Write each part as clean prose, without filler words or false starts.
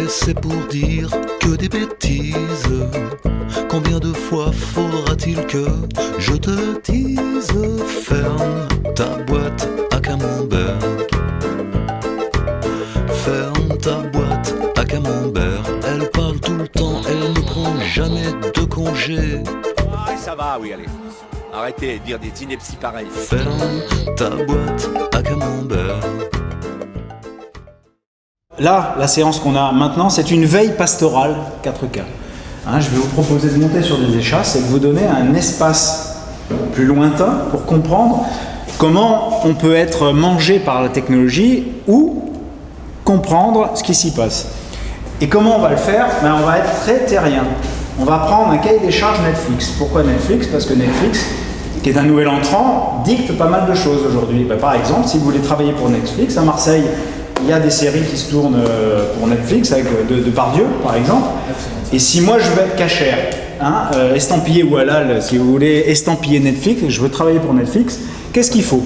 c'est pour dire que des bêtises. Combien de fois faudra-t-il que je te le dise? Ferme ta boîte à camembert. Ferme ta boîte à camembert. Elle parle tout le temps, elle ne prend jamais de congé. Ah, ça va, oui, allez. Arrêtez de dire des inepties pareilles. Ferme ta boîte à camembert. Là, la séance qu'on a maintenant, c'est une veille pastorale 4K. Hein, je vais vous proposer de monter sur des échasses et de vous donner un espace plus lointain pour comprendre comment on peut être mangé par la technologie ou comprendre ce qui s'y passe. Et comment on va le faire? On va être très terrien. On va prendre un cahier des charges Netflix. Pourquoi Netflix? Parce que Netflix, qui est un nouvel entrant, dicte pas mal de choses aujourd'hui. Par exemple, si vous voulez travailler pour Netflix, à Marseille, il y a des séries qui se tournent pour Netflix, avec de Pardieu, par exemple. Et si moi, je veux être cachère, estampillé ou halal, si vous voulez, estampillé Netflix, et je veux travailler pour Netflix, qu'est-ce qu'il faut?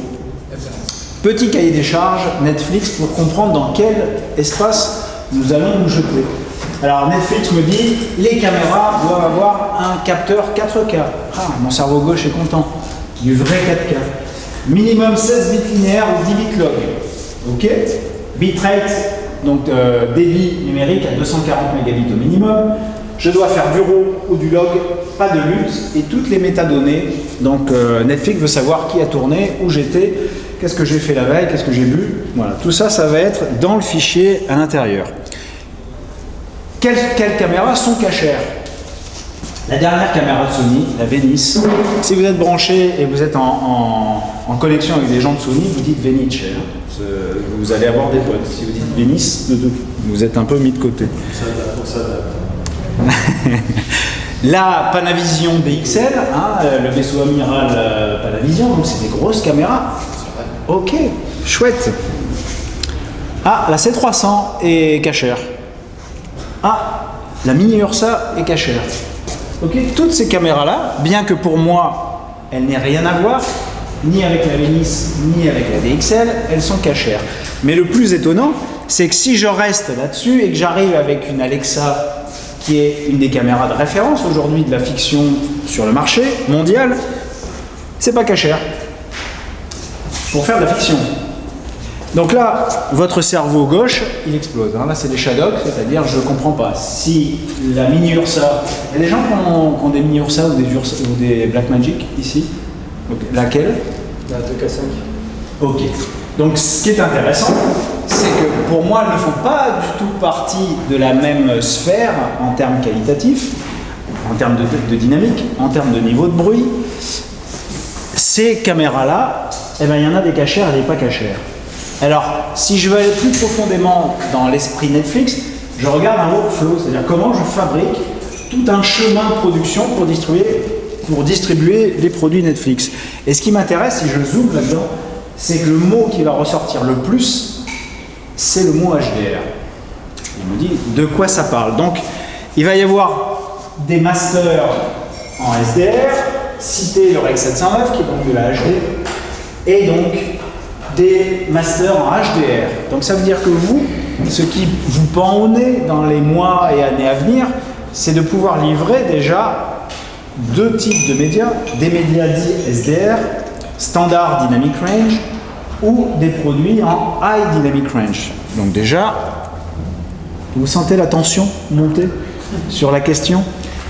Petit cahier des charges Netflix pour comprendre dans quel espace nous allons nous jeter. Alors Netflix me dit, les caméras doivent avoir un capteur 4K. Ah, mon cerveau gauche est content. Du vrai 4K. Minimum 16 bits linéaires ou 10 bits log. Ok? Bitrate, donc débit numérique à 240 mégabits au minimum. Je dois faire du RAW ou du log, pas de luxe, et toutes les métadonnées. Donc Netflix veut savoir qui a tourné, où j'étais, qu'est-ce que j'ai fait la veille, qu'est-ce que j'ai bu. Voilà, tout ça, ça va être dans le fichier à l'intérieur. Quelles caméras sont cachères? La dernière caméra de Sony, la Venice. Si vous êtes branché et vous êtes en connexion avec des gens de Sony, vous dites Venice. Vous allez avoir des potes. Si vous dites Venice, vous êtes un peu mis de côté. La Panavision DXL, le vaisseau amiral Panavision, donc c'est des grosses caméras. Ok, chouette. Ah, la C300 est cachère. Ah, la Mini Ursa est cachère. Ok, toutes ces caméras-là, bien que pour moi, elles n'aient rien à voir, ni avec la Venice, ni avec la DXL, elles sont cachères. Mais le plus étonnant, c'est que si je reste là-dessus et que j'arrive avec une Alexa, qui est une des caméras de référence aujourd'hui de la fiction sur le marché mondial, c'est pas cachère. Pour faire de la fiction. Donc là, votre cerveau gauche, il explose. Là, c'est des Shadocks, c'est-à-dire je ne comprends pas. Si la Mini Ursa, il y a des gens qui ont des Mini Ursa ou des Blackmagic ici. Donc, laquelle? La 2K5. Ok. Donc ce qui est intéressant, c'est que pour moi, elles ne font pas du tout partie de la même sphère en termes qualitatifs, en termes de dynamique, en termes de niveau de bruit. Ces caméras-là, il y en a des cachères et des pas cachères. Alors, si je veux aller plus profondément dans l'esprit Netflix, je regarde un workflow, c'est-à-dire comment je fabrique tout un chemin de production pour distribuer les produits Netflix. Et ce qui m'intéresse, si je zoome là-dedans, c'est que le mot qui va ressortir le plus, c'est le mot HDR. Il me dit de quoi ça parle. Donc, il va y avoir des masters en SDR, citer le Rec 709 qui est donc de la HD, et donc des masters en HDR. Donc ça veut dire que vous, ce qui vous pend au nez dans les mois et années à venir, c'est de pouvoir livrer déjà deux types de médias, des médias dits SDR, Standard Dynamic Range, ou des produits en High Dynamic Range. Donc déjà, vous sentez la tension monter sur la question?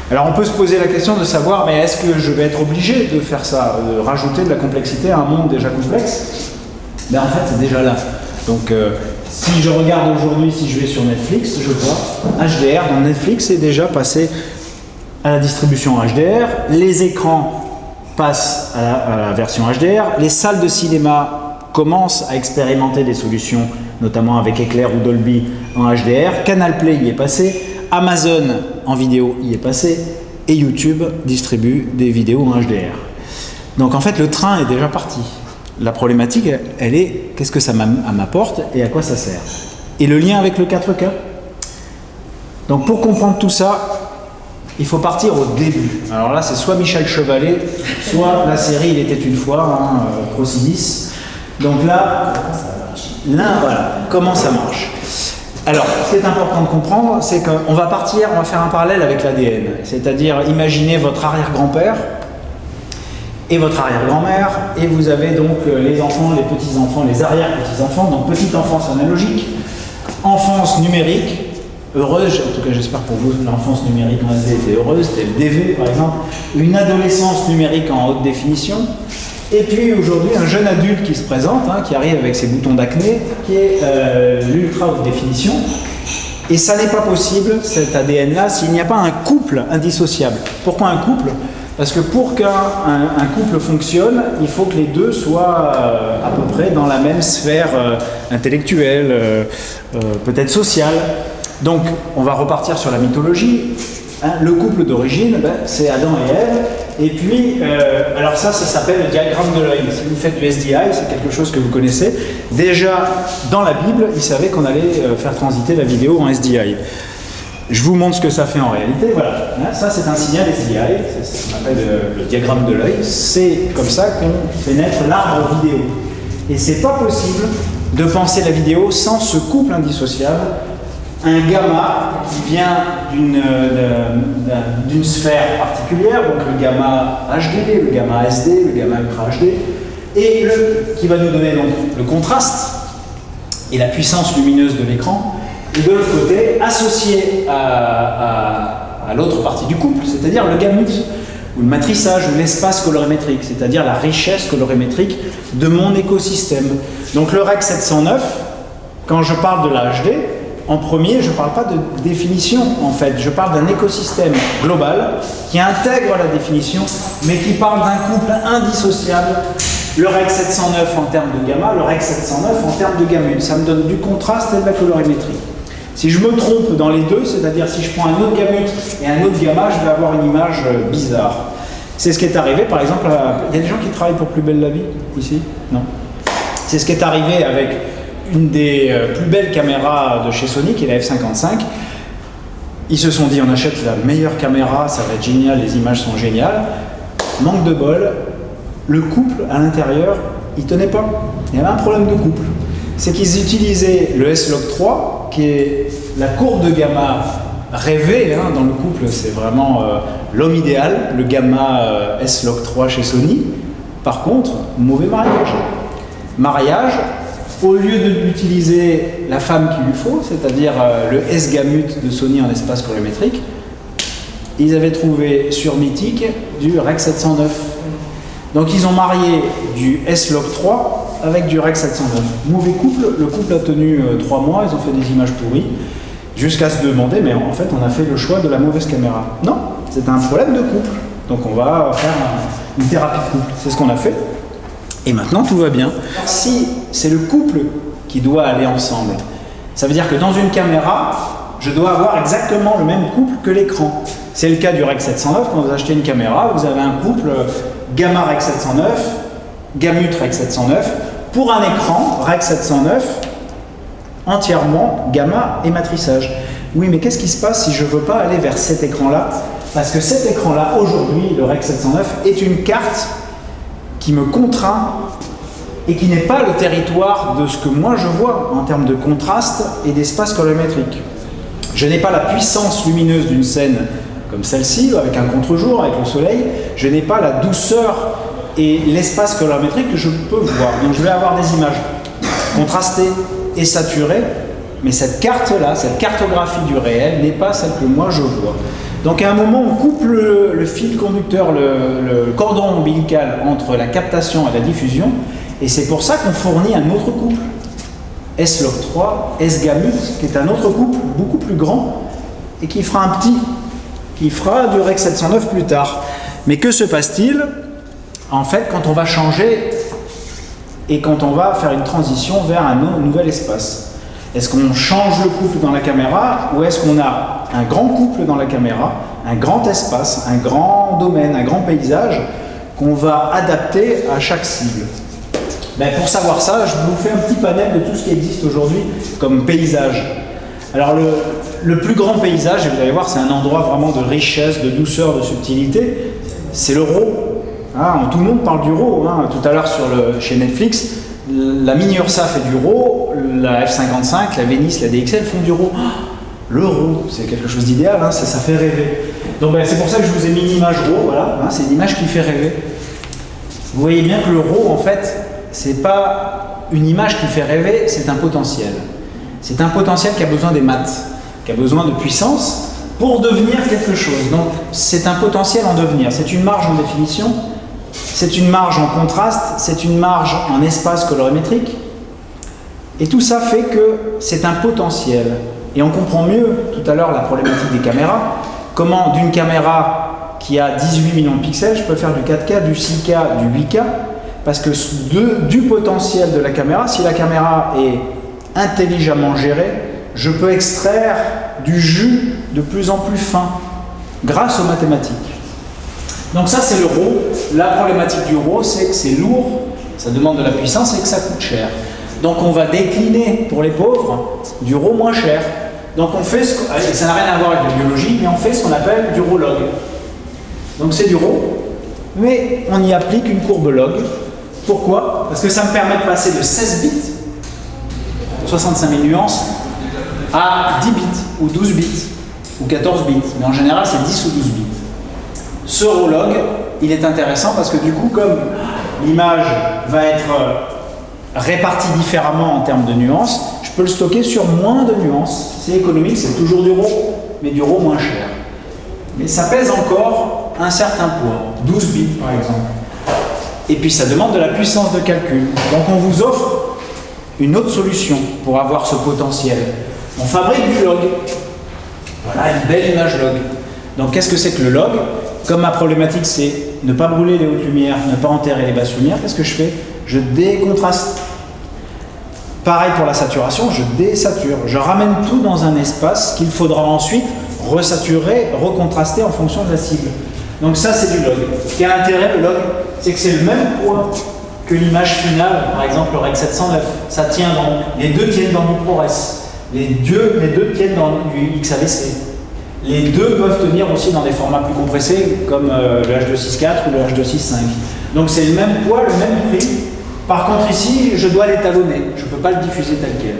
Alors on peut se poser la question de savoir, mais est-ce que je vais être obligé de faire ça, de rajouter de la complexité à un monde déjà complexe? En fait, c'est déjà là. Donc, si je regarde aujourd'hui, si je vais sur Netflix, je vois HDR. Dans Netflix, c'est déjà passé à la distribution HDR. Les écrans passent à la version HDR. Les salles de cinéma commencent à expérimenter des solutions, notamment avec Éclair ou Dolby en HDR. Canal Play y est passé. Amazon en vidéo y est passé. Et YouTube distribue des vidéos en HDR. Donc, en fait, le train est déjà parti. La problématique, elle est qu'est-ce que ça m'apporte et à quoi ça sert. Et le lien avec le 4K. Donc pour comprendre tout ça, il faut partir au début. Alors là, c'est soit Michel Chevalet, soit la série Il était une fois, Procidis. Donc là, voilà, comment ça marche. Alors, ce qui est important de comprendre, c'est qu'on va faire un parallèle avec l'ADN. C'est-à-dire, imaginez votre arrière-grand-père et votre arrière-grand-mère, et vous avez donc les enfants, les petits-enfants, les arrière-petits-enfants, donc petite enfance analogique, enfance numérique, heureuse, en tout cas j'espère pour vous, l'enfance numérique en SD était heureuse, c'était le DV par exemple, une adolescence numérique en haute définition, et puis aujourd'hui un jeune adulte qui se présente, qui arrive avec ses boutons d'acné, qui est l'ultra haute définition, et ça n'est pas possible, cet ADN-là, s'il n'y a pas un couple indissociable. Pourquoi un couple ? Parce que pour qu'un couple fonctionne, il faut que les deux soient à peu près dans la même sphère intellectuelle, peut-être sociale. Donc, on va repartir sur la mythologie. Le couple d'origine, c'est Adam et Ève. Et puis, alors ça s'appelle le diagramme de l'œil. Si vous faites du SDI, c'est quelque chose que vous connaissez. Déjà, dans la Bible, ils savaient qu'on allait faire transiter la vidéo en SDI. Je vous montre ce que ça fait en réalité. Voilà, ça c'est un signal SDI, c'est ce qu'on appelle le diagramme de l'œil. C'est comme ça qu'on fait naître l'arbre vidéo. Et c'est pas possible de penser la vidéo sans ce couple indissociable. Un gamma qui vient d'une sphère particulière, donc le gamma HD, le gamma SD, le gamma Ultra HD, et qui va nous donner donc le contraste et la puissance lumineuse de l'écran. Et de l'autre côté, associé à l'autre partie du couple, c'est-à-dire le gamut, ou le matrissage, ou l'espace colorimétrique, c'est-à-dire la richesse colorimétrique de mon écosystème. Donc le REC 709, quand je parle de la HD, en premier, je ne parle pas de définition, en fait, je parle d'un écosystème global qui intègre la définition, mais qui parle d'un couple indissociable. Le REC 709 en termes de gamma, le REC 709 en termes de gamut. Ça me donne du contraste et de la colorimétrie. Si je me trompe dans les deux, c'est-à-dire si je prends un autre gamut et un autre gamma, je vais avoir une image bizarre. C'est ce qui est arrivé, par exemple, il y a des gens qui travaillent pour Plus Belle la Vie, ici ? Non. C'est ce qui est arrivé avec une des plus belles caméras de chez Sony, qui est la F55. Ils se sont dit, on achète la meilleure caméra, ça va être génial, les images sont géniales. Manque de bol, le couple à l'intérieur, il tenait pas. Il y avait un problème de couple. C'est qu'ils utilisaient le S-Log3, qui est la courbe de gamma rêvée, dans le couple, c'est vraiment l'homme idéal, le gamma S-Log3 chez Sony. Par contre, mauvais mariage. Mariage, au lieu d'utiliser la femme qu'il lui faut, c'est-à-dire le S-Gamut de Sony en espace colorimétrique, ils avaient trouvé sur Mythic du REC 709. Donc ils ont marié du S-Log3 avec du REC 709. Mauvais couple, le couple a tenu 3 mois, ils ont fait des images pourries, jusqu'à se demander, mais en fait on a fait le choix de la mauvaise caméra. Non, c'est un problème de couple. Donc on va faire une thérapie de couple. C'est ce qu'on a fait. Et maintenant tout va bien. Si c'est le couple qui doit aller ensemble, ça veut dire que dans une caméra, je dois avoir exactement le même couple que l'écran. C'est le cas du REC 709. Quand vous achetez une caméra, vous avez un couple gamma REC 709, gamut REC 709, pour un écran REC 709 entièrement gamma et matrissage. Oui, mais qu'est-ce qui se passe si je ne veux pas aller vers cet écran-là? Parce que cet écran-là, aujourd'hui, le REC 709, est une carte qui me contraint et qui n'est pas le territoire de ce que moi je vois en termes de contraste et d'espace colorimétrique. Je n'ai pas la puissance lumineuse d'une scène comme celle-ci, avec un contre-jour, avec le soleil. Je n'ai pas la douceur et l'espace colorimétrique que je peux voir. Donc je vais avoir des images contrastées et saturées, mais cette carte-là, cette cartographie du réel n'est pas celle que moi je vois. Donc à un moment, on coupe le fil conducteur, le cordon ombilical entre la captation et la diffusion, et c'est pour ça qu'on fournit un autre couple, S-Log3, S-Gamut, qui est un autre couple beaucoup plus grand, et qui fera qui fera du REC 709 plus tard. Mais que se passe-t-il, en fait, quand on va changer et quand on va faire une transition vers un nouvel espace? Est-ce qu'on change le couple dans la caméra ou est-ce qu'on a un grand couple dans la caméra, un grand espace, un grand domaine, un grand paysage qu'on va adapter à chaque cible? Pour savoir ça, je vous fais un petit panel de tout ce qui existe aujourd'hui comme paysage. Alors le plus grand paysage, et vous allez voir, c'est un endroit vraiment de richesse, de douceur, de subtilité, c'est le RAW. Tout le monde parle du RAW. Tout à l'heure chez Netflix, La Mini Ursa fait du RAW, la F55, la Venice, la DXL font du RAW. Le RAW, c'est quelque chose d'idéal, hein, ça fait rêver. Donc c'est pour ça que je vous ai mis une image RAW, voilà, hein, c'est une image qui fait rêver. Vous voyez bien que le RAW, en fait, c'est pas une image qui fait rêver, c'est un potentiel. C'est un potentiel qui a besoin des maths, qui a besoin de puissance pour devenir quelque chose. Donc c'est un potentiel en devenir, c'est une marge en définition, c'est une marge en contraste, c'est une marge en espace colorimétrique. Et tout ça fait que c'est un potentiel. Et on comprend mieux tout à l'heure la problématique des caméras. Comment d'une caméra qui a 18 millions de pixels, je peux faire du 4K, du 6K, du 8K. Parce que du potentiel de la caméra, si la caméra est intelligemment gérée, je peux extraire du jus de plus en plus fin grâce aux mathématiques. Donc ça c'est le RAW. La problématique du RAW, c'est que c'est lourd, ça demande de la puissance et que ça coûte cher. Donc on va décliner pour les pauvres du RAW moins cher. Donc on fait ça n'a rien à voir avec la biologie, mais on fait ce qu'on appelle du RAW log. Donc c'est du RAW, mais on y applique une courbe log. Pourquoi? Parce que ça me permet de passer de 16 bits, 65 000 nuances, à 10 bits, ou 12 bits, ou 14 bits. Mais en général, c'est 10 ou 12 bits. Ce RAW log, il est intéressant parce que du coup, comme l'image va être répartie différemment en termes de nuances, je peux le stocker sur moins de nuances. C'est économique, c'est toujours du RAW, mais du RAW moins cher. Mais ça pèse encore un certain poids, 12 bits par exemple. Et puis ça demande de la puissance de calcul. Donc on vous offre une autre solution pour avoir ce potentiel. On fabrique du log. Voilà une belle image log. Donc qu'est-ce que c'est que le log? Comme ma problématique c'est ne pas brûler les hautes lumières, ne pas enterrer les basses lumières, qu'est-ce que je fais? Je décontraste. Pareil pour la saturation, je désature. Je ramène tout dans un espace qu'il faudra ensuite resaturer, recontraster en fonction de la cible. Donc ça c'est du log. Quel intérêt le log? C'est que c'est le même poids que l'image finale, par exemple le Rec 709. Ça tient les deux tiennent dans du ProRes, les deux tiennent dans du XAVC. Les deux peuvent tenir aussi dans des formats plus compressés comme le H264 ou le H265. Donc c'est le même poids, le même prix. Par contre ici, je dois l'étalonner, je ne peux pas le diffuser tel quel.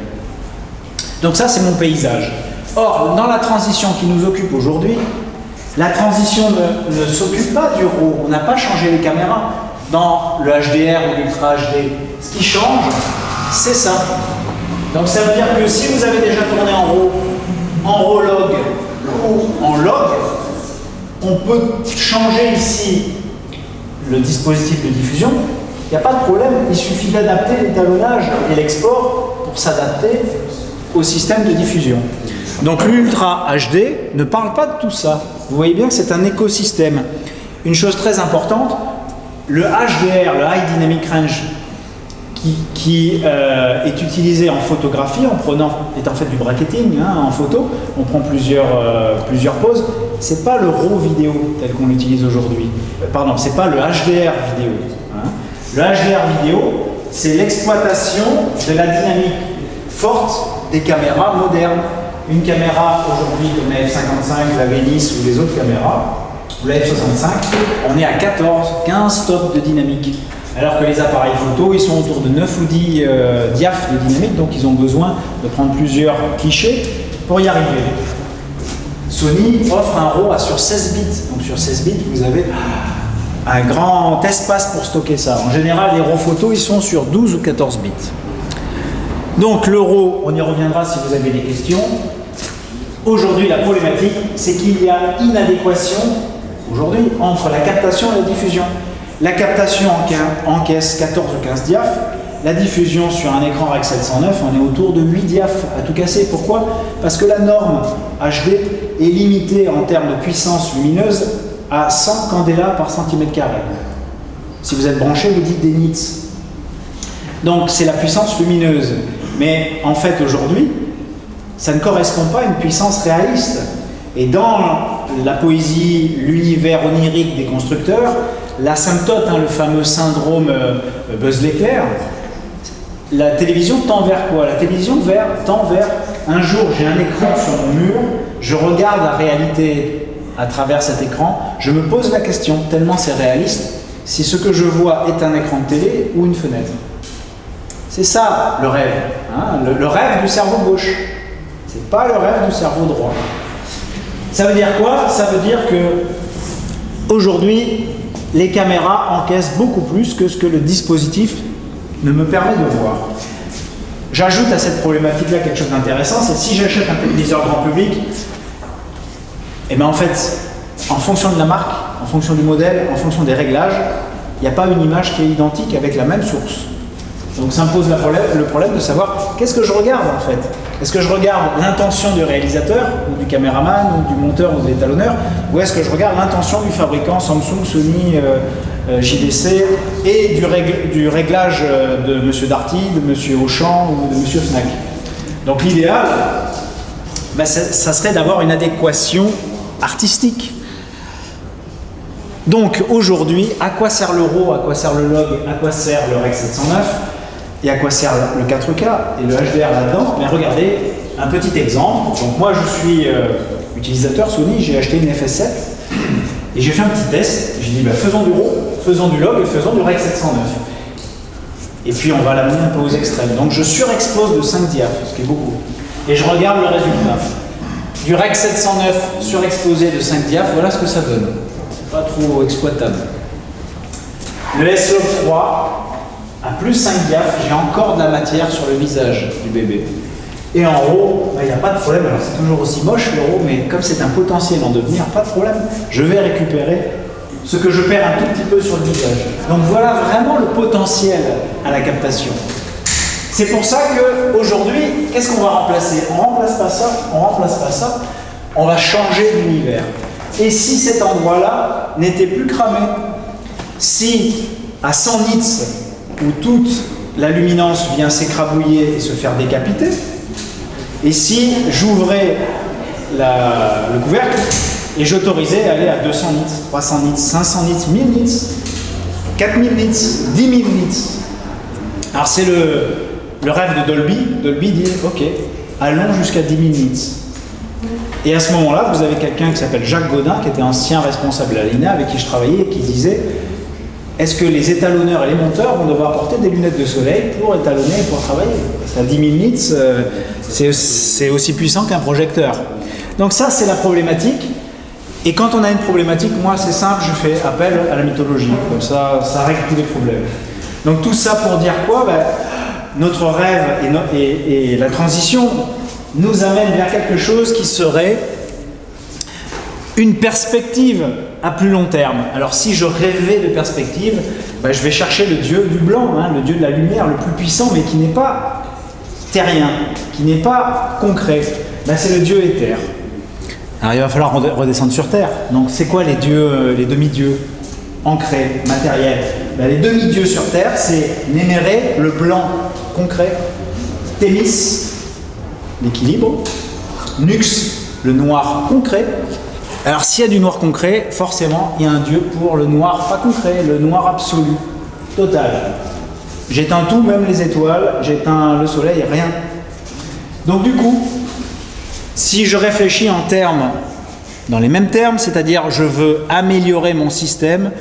Donc ça c'est mon paysage. Or, dans la transition qui nous occupe aujourd'hui, la transition ne s'occupe pas du RAW, on n'a pas changé les caméras dans le HDR ou l'Ultra HD. Ce qui change, c'est ça. Donc ça veut dire que si vous avez déjà tourné en RAW log ou en log, on peut changer ici le dispositif de diffusion. Il n'y a pas de problème, il suffit d'adapter l'étalonnage et l'export pour s'adapter au système de diffusion. Donc l'Ultra HD ne parle pas de tout ça. Vous voyez bien que c'est un écosystème. Une chose très importante, le HDR, le High Dynamic Range, qui est utilisé en photographie, est en fait du bracketing en photo, on prend plusieurs poses, c'est pas le RAW vidéo tel qu'on l'utilise aujourd'hui. Pardon, c'est pas le HDR vidéo. Le HDR vidéo, c'est l'exploitation de la dynamique forte des caméras modernes. Une caméra aujourd'hui comme la F55, la Venice ou les autres caméras, ou la F65, on est à 15 stops de dynamique. Alors que les appareils photo, ils sont autour de 9 ou 10 diaphes de dynamique, donc ils ont besoin de prendre plusieurs clichés pour y arriver. Sony offre un RAW sur 16 bits. Donc sur 16 bits, vous avez un grand espace pour stocker ça. En général, les RAW photos, ils sont sur 12 ou 14 bits. Donc le RAW, on y reviendra si vous avez des questions. Aujourd'hui, la problématique, c'est qu'il y a inadéquation, aujourd'hui, entre la captation et la diffusion. La captation encaisse 14 ou 15 diaphes. La diffusion sur un écran Rec 709, on est autour de 8 diaphes à tout casser. Pourquoi? Parce que la norme HD est limitée en termes de puissance lumineuse à 100 candela par centimètre carré. Si vous êtes branché, vous dites des nits. Donc c'est la puissance lumineuse. Mais en fait aujourd'hui, ça ne correspond pas à une puissance réaliste. Et dans la poésie, l'univers onirique des constructeurs, l'asymptote, le fameux syndrome Buzz l'éclair, la télévision tend vers quoi? La télévision tend vers un jour j'ai un écran sur mon mur, je regarde la réalité à travers cet écran, je me pose la question, tellement c'est réaliste, si ce que je vois est un écran de télé ou une fenêtre. C'est ça le rêve, hein, le rêve du cerveau gauche. C'est pas le rêve du cerveau droit. Ça veut dire quoi? Ça veut dire que aujourd'hui, les caméras encaissent beaucoup plus que ce que le dispositif ne me permet de voir. J'ajoute à cette problématique-là quelque chose d'intéressant, c'est si j'achète un téléviseur grand public, et bien en fait, en fonction de la marque, en fonction du modèle, en fonction des réglages, il n'y a pas une image qui est identique avec la même source. Donc ça me pose le problème de savoir qu'est-ce que je regarde en fait. Est-ce que je regarde l'intention du réalisateur, ou du caméraman, ou du monteur, ou de l'étalonneur, ou est-ce que je regarde l'intention du fabricant Samsung, Sony, JVC, et du réglage de M. Darty, de M. Auchan ou de M. Fnac. Donc l'idéal, ben, ça serait d'avoir une adéquation artistique. Donc aujourd'hui, à quoi sert l'euro, à quoi sert le log, à quoi sert le Rec 709 et à quoi sert le 4K et le HDR là-dedans? Mais regardez, un petit exemple. Donc moi je suis utilisateur Sony, j'ai acheté une FS7 et j'ai fait un petit test. J'ai dit ben, faisons du RAW, faisons du log et faisons du Rec 709. Et puis on va l'amener un peu aux extrêmes. Donc je surexpose de 5 diaph, ce qui est beaucoup. Et je regarde le résultat. Du Rec 709 surexposé de 5 diaph, voilà ce que ça donne. C'est pas trop exploitable. Le S-Log 3 à plus 5 diaph, j'ai encore de la matière sur le visage du bébé. Et en RAW, il n'y a pas de problème. Alors c'est toujours aussi moche le RAW, mais comme c'est un potentiel en devenir, pas de problème. Je vais récupérer ce que je perds un tout petit peu sur le visage. Donc voilà vraiment le potentiel à la captation. C'est pour ça qu'aujourd'hui, qu'est-ce qu'on va remplacer? On ne remplace pas ça, on ne remplace pas ça, on va changer d'univers. Et si cet endroit-là n'était plus cramé, si à 100 nits, où toute la luminance vient s'écrabouiller et se faire décapiter, et si j'ouvrais le couvercle et j'autorisais à aller à 200 nits, 300 nits, 500 nits, 1000 nits, 4000 nits, 10 000 nits. Alors c'est le rêve de Dolby. Dolby dit ok, allons jusqu'à 10 000 nits. Et à ce moment-là, vous avez quelqu'un qui s'appelle Jacques Godin, qui était ancien responsable à l'INA, avec qui je travaillais, et qui disait est-ce que les étalonneurs et les monteurs vont devoir porter des lunettes de soleil pour étalonner et pour travailler? Parce qu'à 10 000 nits, c'est aussi puissant qu'un projecteur. Donc ça, c'est la problématique. Et quand on a une problématique, moi, c'est simple, je fais appel à la mythologie. Comme ça règle tous les problèmes. Donc tout ça pour dire quoi? Ben, notre rêve et la transition nous amène vers quelque chose qui serait une perspective à plus long terme. Alors si je rêvais de perspective, ben, je vais chercher le dieu du blanc, hein, le dieu de la lumière, le plus puissant, mais qui n'est pas terrien, qui n'est pas concret. Ben, c'est le dieu éther. Alors il va falloir redescendre sur Terre. Donc c'est quoi les dieux, les demi-dieux ancrés, matériels? Ben, les demi-dieux sur Terre, c'est Néméré, le blanc concret, Thémis, l'équilibre, Nux, le noir concret. Alors s'il y a du noir concret, forcément il y a un dieu pour le noir pas concret, le noir absolu, total. J'éteins tout, même les étoiles, j'éteins le soleil, rien. Donc du coup, si je réfléchis en termes, dans les mêmes termes, c'est-à-dire je veux améliorer mon système,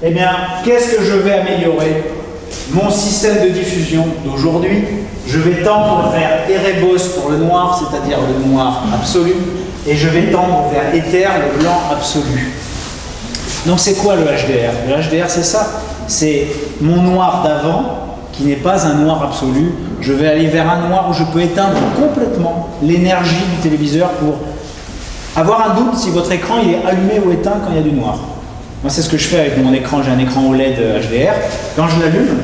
eh bien qu'est-ce que je vais améliorer? Mon système de diffusion d'aujourd'hui, je vais tendre vers Erebos pour le noir, c'est-à-dire le noir absolu, et je vais tendre vers Éther, le blanc absolu. Donc c'est quoi le HDR? Le HDR, c'est ça. C'est mon noir d'avant, qui n'est pas un noir absolu. Je vais aller vers un noir où je peux éteindre complètement l'énergie du téléviseur pour avoir un doute si votre écran il est allumé ou éteint quand il y a du noir. Moi, c'est ce que je fais avec mon écran. J'ai un écran OLED HDR. Quand je l'allume,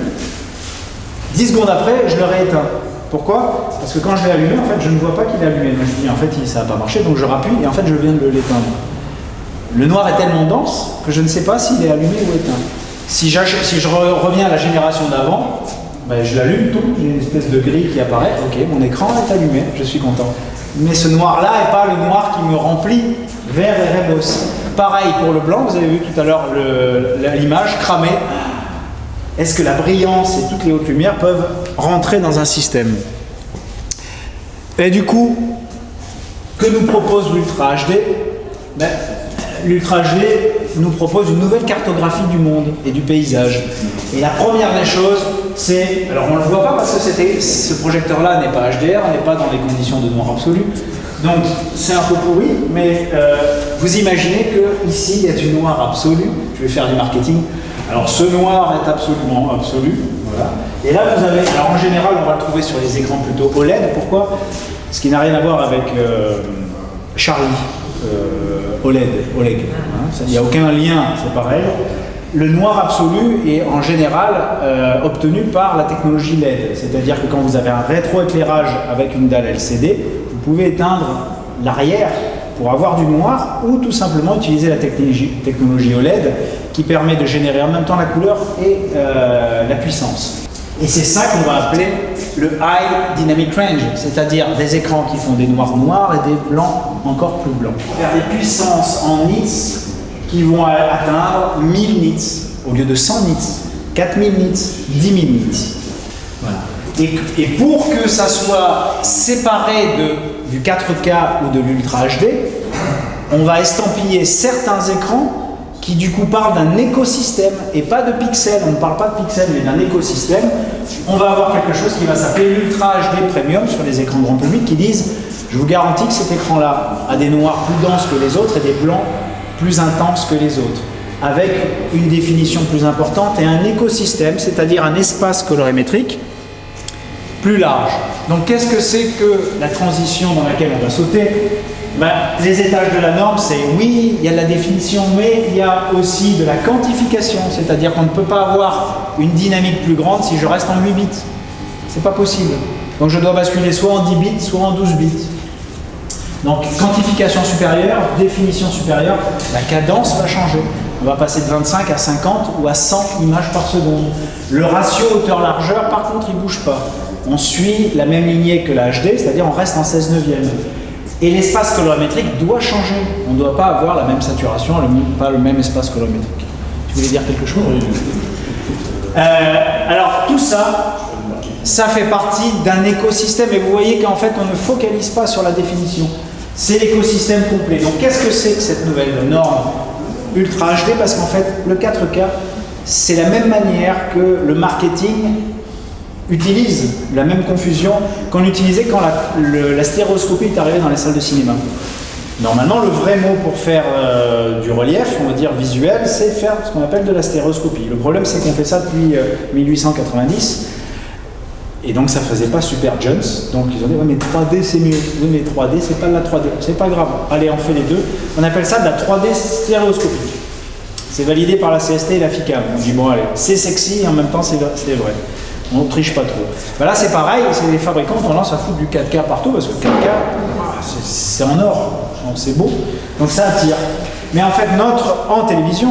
10 secondes après, je le rééteins. Pourquoi? Parce que quand je l'ai allumé, en fait, je ne vois pas qu'il est allumé. Moi, je me dis, en fait, ça n'a pas marché, donc je rappuie et en fait, je viens de l'éteindre. Le noir est tellement dense que je ne sais pas s'il est allumé ou éteint. Si je reviens à la génération d'avant, ben, je l'allume tout, j'ai une espèce de grille qui apparaît. Ok, mon écran est allumé, je suis content. Mais ce noir-là n'est pas le noir qui me remplit vers Erebos. Pareil pour le blanc, vous avez vu tout à l'heure l'image cramée. Est-ce que la brillance et toutes les hautes lumières peuvent rentrer dans un système? Et du coup, que nous propose l'Ultra HD? Ben, l'Ultra HD, nous propose une nouvelle cartographie du monde et du paysage. Et la première des choses, c'est, alors on ne le voit pas parce que ce projecteur-là n'est pas HDR, n'est pas dans les conditions de noir absolu, donc c'est un peu pourri, mais vous imaginez que ici il y a du noir absolu. Je vais faire du marketing. Alors ce noir est absolument absolu, voilà. Et là vous avez, alors en général on va le trouver sur les écrans plutôt OLED. Pourquoi? Ce qui n'a rien à voir avec Charlie. Oleg, hein, il n'y a aucun lien, c'est pareil. Le noir absolu est en général obtenu par la technologie LED, c'est-à-dire que quand vous avez un rétroéclairage avec une dalle LCD, vous pouvez éteindre l'arrière pour avoir du noir ou tout simplement utiliser la technologie OLED qui permet de générer en même temps la couleur et la puissance. Et c'est ça qu'on va appeler le High Dynamic Range, c'est-à-dire des écrans qui font des noirs noirs et des blancs encore plus blancs. Vers des puissances en nits qui vont atteindre 1000 nits au lieu de 100 nits, 4000 nits, 10 000 nits. Voilà. Et pour que ça soit séparé du 4K ou de l'Ultra HD, on va estampiller certains écrans qui du coup parle d'un écosystème et pas de pixels. On ne parle pas de pixels mais d'un écosystème. On va avoir quelque chose qui va s'appeler l'Ultra HD Premium sur les écrans grand public qui disent je vous garantis que cet écran-là a des noirs plus denses que les autres et des blancs plus intenses que les autres, avec une définition plus importante et un écosystème, c'est-à-dire un espace colorimétrique plus large. Donc qu'est-ce que c'est que la transition dans laquelle on va sauter? Les étages de la norme, c'est oui, il y a de la définition, mais il y a aussi de la quantification, c'est-à-dire qu'on ne peut pas avoir une dynamique plus grande si je reste en 8 bits. C'est pas possible. Donc je dois basculer soit en 10 bits, soit en 12 bits. Donc quantification supérieure, définition supérieure, la cadence va changer. On va passer de 25 à 50 ou à 100 images par seconde. Le ratio hauteur-largeur, par contre, il ne bouge pas. On suit la même lignée que la HD, c'est-à-dire on reste en 16 neuvième. Et l'espace colorimétrique doit changer. On ne doit pas avoir la même saturation, pas le même espace colorimétrique. Tu voulais dire quelque chose? Alors tout ça, ça fait partie d'un écosystème. Et vous voyez qu'en fait, on ne focalise pas sur la définition. C'est l'écosystème complet. Donc qu'est-ce que c'est que cette nouvelle norme Ultra HD? Parce qu'en fait, le 4K, c'est la même manière que le marketing utilise la même confusion qu'on utilisait quand la stéréoscopie est arrivée dans les salles de cinéma. Normalement, le vrai mot pour faire du relief, on va dire visuel, c'est faire ce qu'on appelle de la stéréoscopie. Le problème, c'est qu'on fait ça depuis 1890, et donc ça faisait pas super Jones. Donc ils ont dit, ouais, mais 3D c'est mieux. Oui, mais 3D, c'est pas de la 3D. C'est pas grave. Allez, on fait les deux. On appelle ça de la 3D stéréoscopique. C'est validé par la CST et la FICAM. On dit, bon, allez, c'est sexy et en même temps, c'est vrai. On ne triche pas trop. Ben là, c'est pareil, c'est les fabricants ont tendance à foutre du 4K partout parce que 4K, c'est en or, c'est beau, donc ça attire. Mais en fait, en télévision,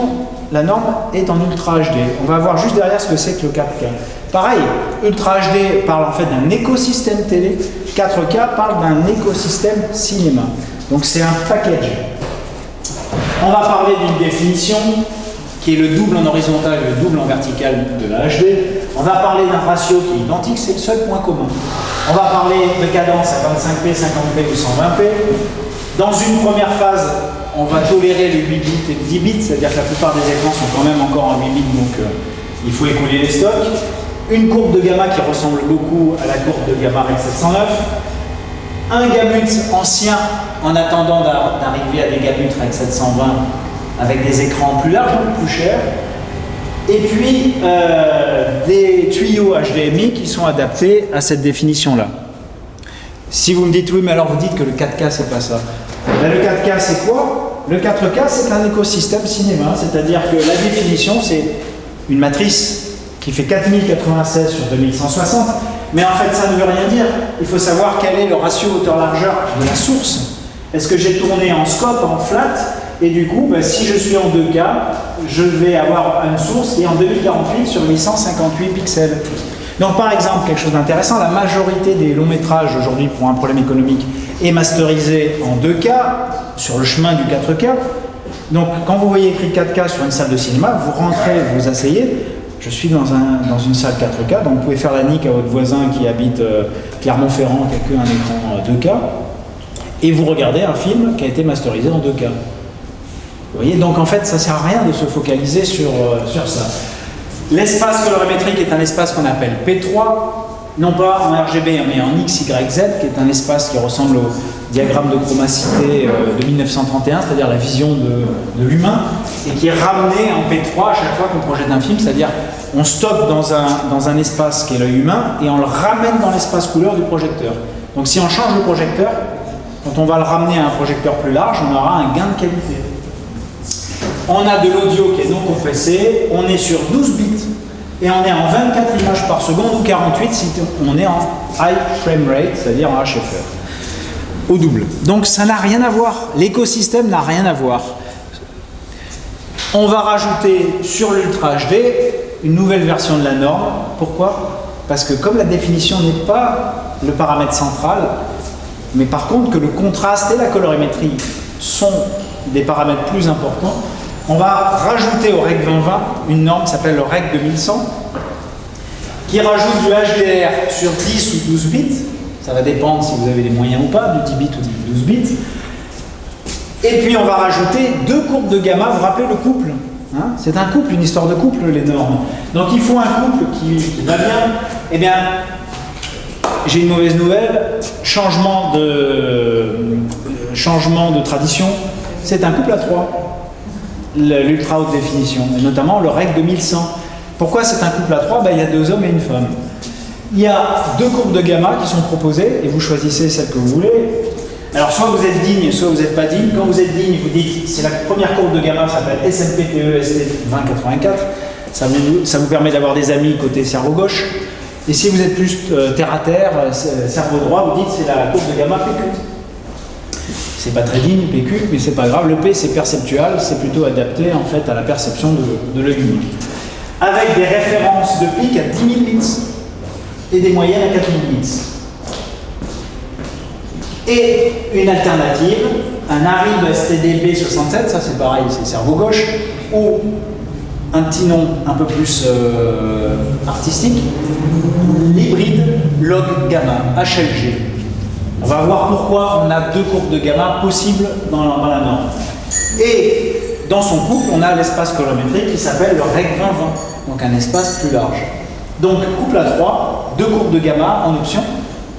la norme est en Ultra HD. On va voir juste derrière ce que c'est que le 4K. Pareil, Ultra HD parle en fait d'un écosystème télé, 4K parle d'un écosystème cinéma. Donc c'est un package. On va parler d'une définition qui est le double en horizontal et le double en vertical de la HD. On va parler d'un ratio qui est identique, c'est le seul point commun. On va parler de cadence à 25p, 50p ou 120p. Dans une première phase, on va tolérer les 8 bits et 10 bits, c'est-à-dire que la plupart des écrans sont quand même encore en 8 bits, donc il faut écouler les stocks. Une courbe de gamma qui ressemble beaucoup à la courbe de gamma Rec 709. Un gamut ancien en attendant d'arriver à des gamuts Rec 720 avec des écrans plus larges, plus chers. Et puis des tuyaux HDMI qui sont adaptés à cette définition-là. Si vous me dites oui, mais alors vous dites que le 4K c'est pas ça. Ben, le 4K c'est quoi? Le 4K c'est un écosystème cinéma, c'est-à-dire que la définition c'est une matrice qui fait 4096 sur 2160, mais en fait ça ne veut rien dire. Il faut savoir quel est le ratio hauteur-largeur de la source. Est-ce que j'ai tourné en scope, en flat? Et du coup, ben, si je suis en 2K, je vais avoir une source qui est en 2048 sur 858 pixels. Donc par exemple, quelque chose d'intéressant, la majorité des longs métrages aujourd'hui pour un problème économique est masterisé en 2K sur le chemin du 4K. Donc quand vous voyez écrit 4K sur une salle de cinéma, vous rentrez, vous asseyez, je suis dans une salle 4K, donc vous pouvez faire la nique à votre voisin qui habite Clermont-Ferrand, qui a un écran 2K, et vous regardez un film qui a été masterisé en 2K. Vous voyez, donc en fait, ça ne sert à rien de se focaliser sur ça. L'espace colorimétrique est un espace qu'on appelle P3, non pas en RGB, mais en XYZ, qui est un espace qui ressemble au diagramme de chromacité de 1931, c'est-à-dire la vision de l'humain, et qui est ramené en P3 à chaque fois qu'on projette un film, c'est-à-dire on stoppe dans un espace qui est l'œil humain, et on le ramène dans l'espace couleur du projecteur. Donc si on change le projecteur, quand on va le ramener à un projecteur plus large, on aura un gain de qualité. On a de l'audio qui est non compressé, on est sur 12 bits et on est en 24 images par seconde ou 48 si on est en high frame rate, c'est-à-dire en HFR, au double. Donc ça n'a rien à voir, l'écosystème n'a rien à voir. On va rajouter sur l'Ultra HD une nouvelle version de la norme. Pourquoi? Parce que comme la définition n'est pas le paramètre central, mais par contre que le contraste et la colorimétrie sont des paramètres plus importants, on va rajouter au REC 2020 une norme qui s'appelle le REC 2100 qui rajoute du HDR sur 10 ou 12 bits. Ça va dépendre si vous avez les moyens ou pas, du 10 bits ou du 12 bits. Et puis on va rajouter deux courbes de gamma. Vous vous rappelez le couple, hein? C'est un couple, une histoire de couple, les normes. Donc il faut un couple qui va bien. Eh bien, j'ai une mauvaise nouvelle. Changement de tradition. C'est un couple à 3. L'ultra haute définition, et notamment le REC 2100. Pourquoi c'est un couple à 3? Il y a deux hommes et une femme. Il y a deux courbes de gamma qui sont proposées et vous choisissez celle que vous voulez. Alors soit vous êtes digne, soit vous n'êtes pas digne. Quand vous êtes digne, vous dites, c'est la première courbe de gamma, ça s'appelle SMPTE ST 2084. Ça vous permet d'avoir des amis côté cerveau gauche. Et si vous êtes plus terre à terre, cerveau droit, vous dites c'est la courbe de gamma PQ. C'est pas très digne, PQ, mais c'est pas grave. Le P, c'est perceptual, c'est plutôt adapté en fait à la perception de l'œil humain. Avec des références de pic à 10 000 bits et des moyennes à 4 000 bits. Et une alternative, un ARIB STDB67, ça c'est pareil, c'est cerveau gauche, ou un petit nom un peu plus artistique, l'hybride log gamma, HLG. On va voir pourquoi on a deux courbes de gamma possibles dans la norme. Et dans son couple, on a l'espace colorimétrique qui s'appelle le REC 2020, donc un espace plus large. Donc couple à 3, deux courbes de gamma en option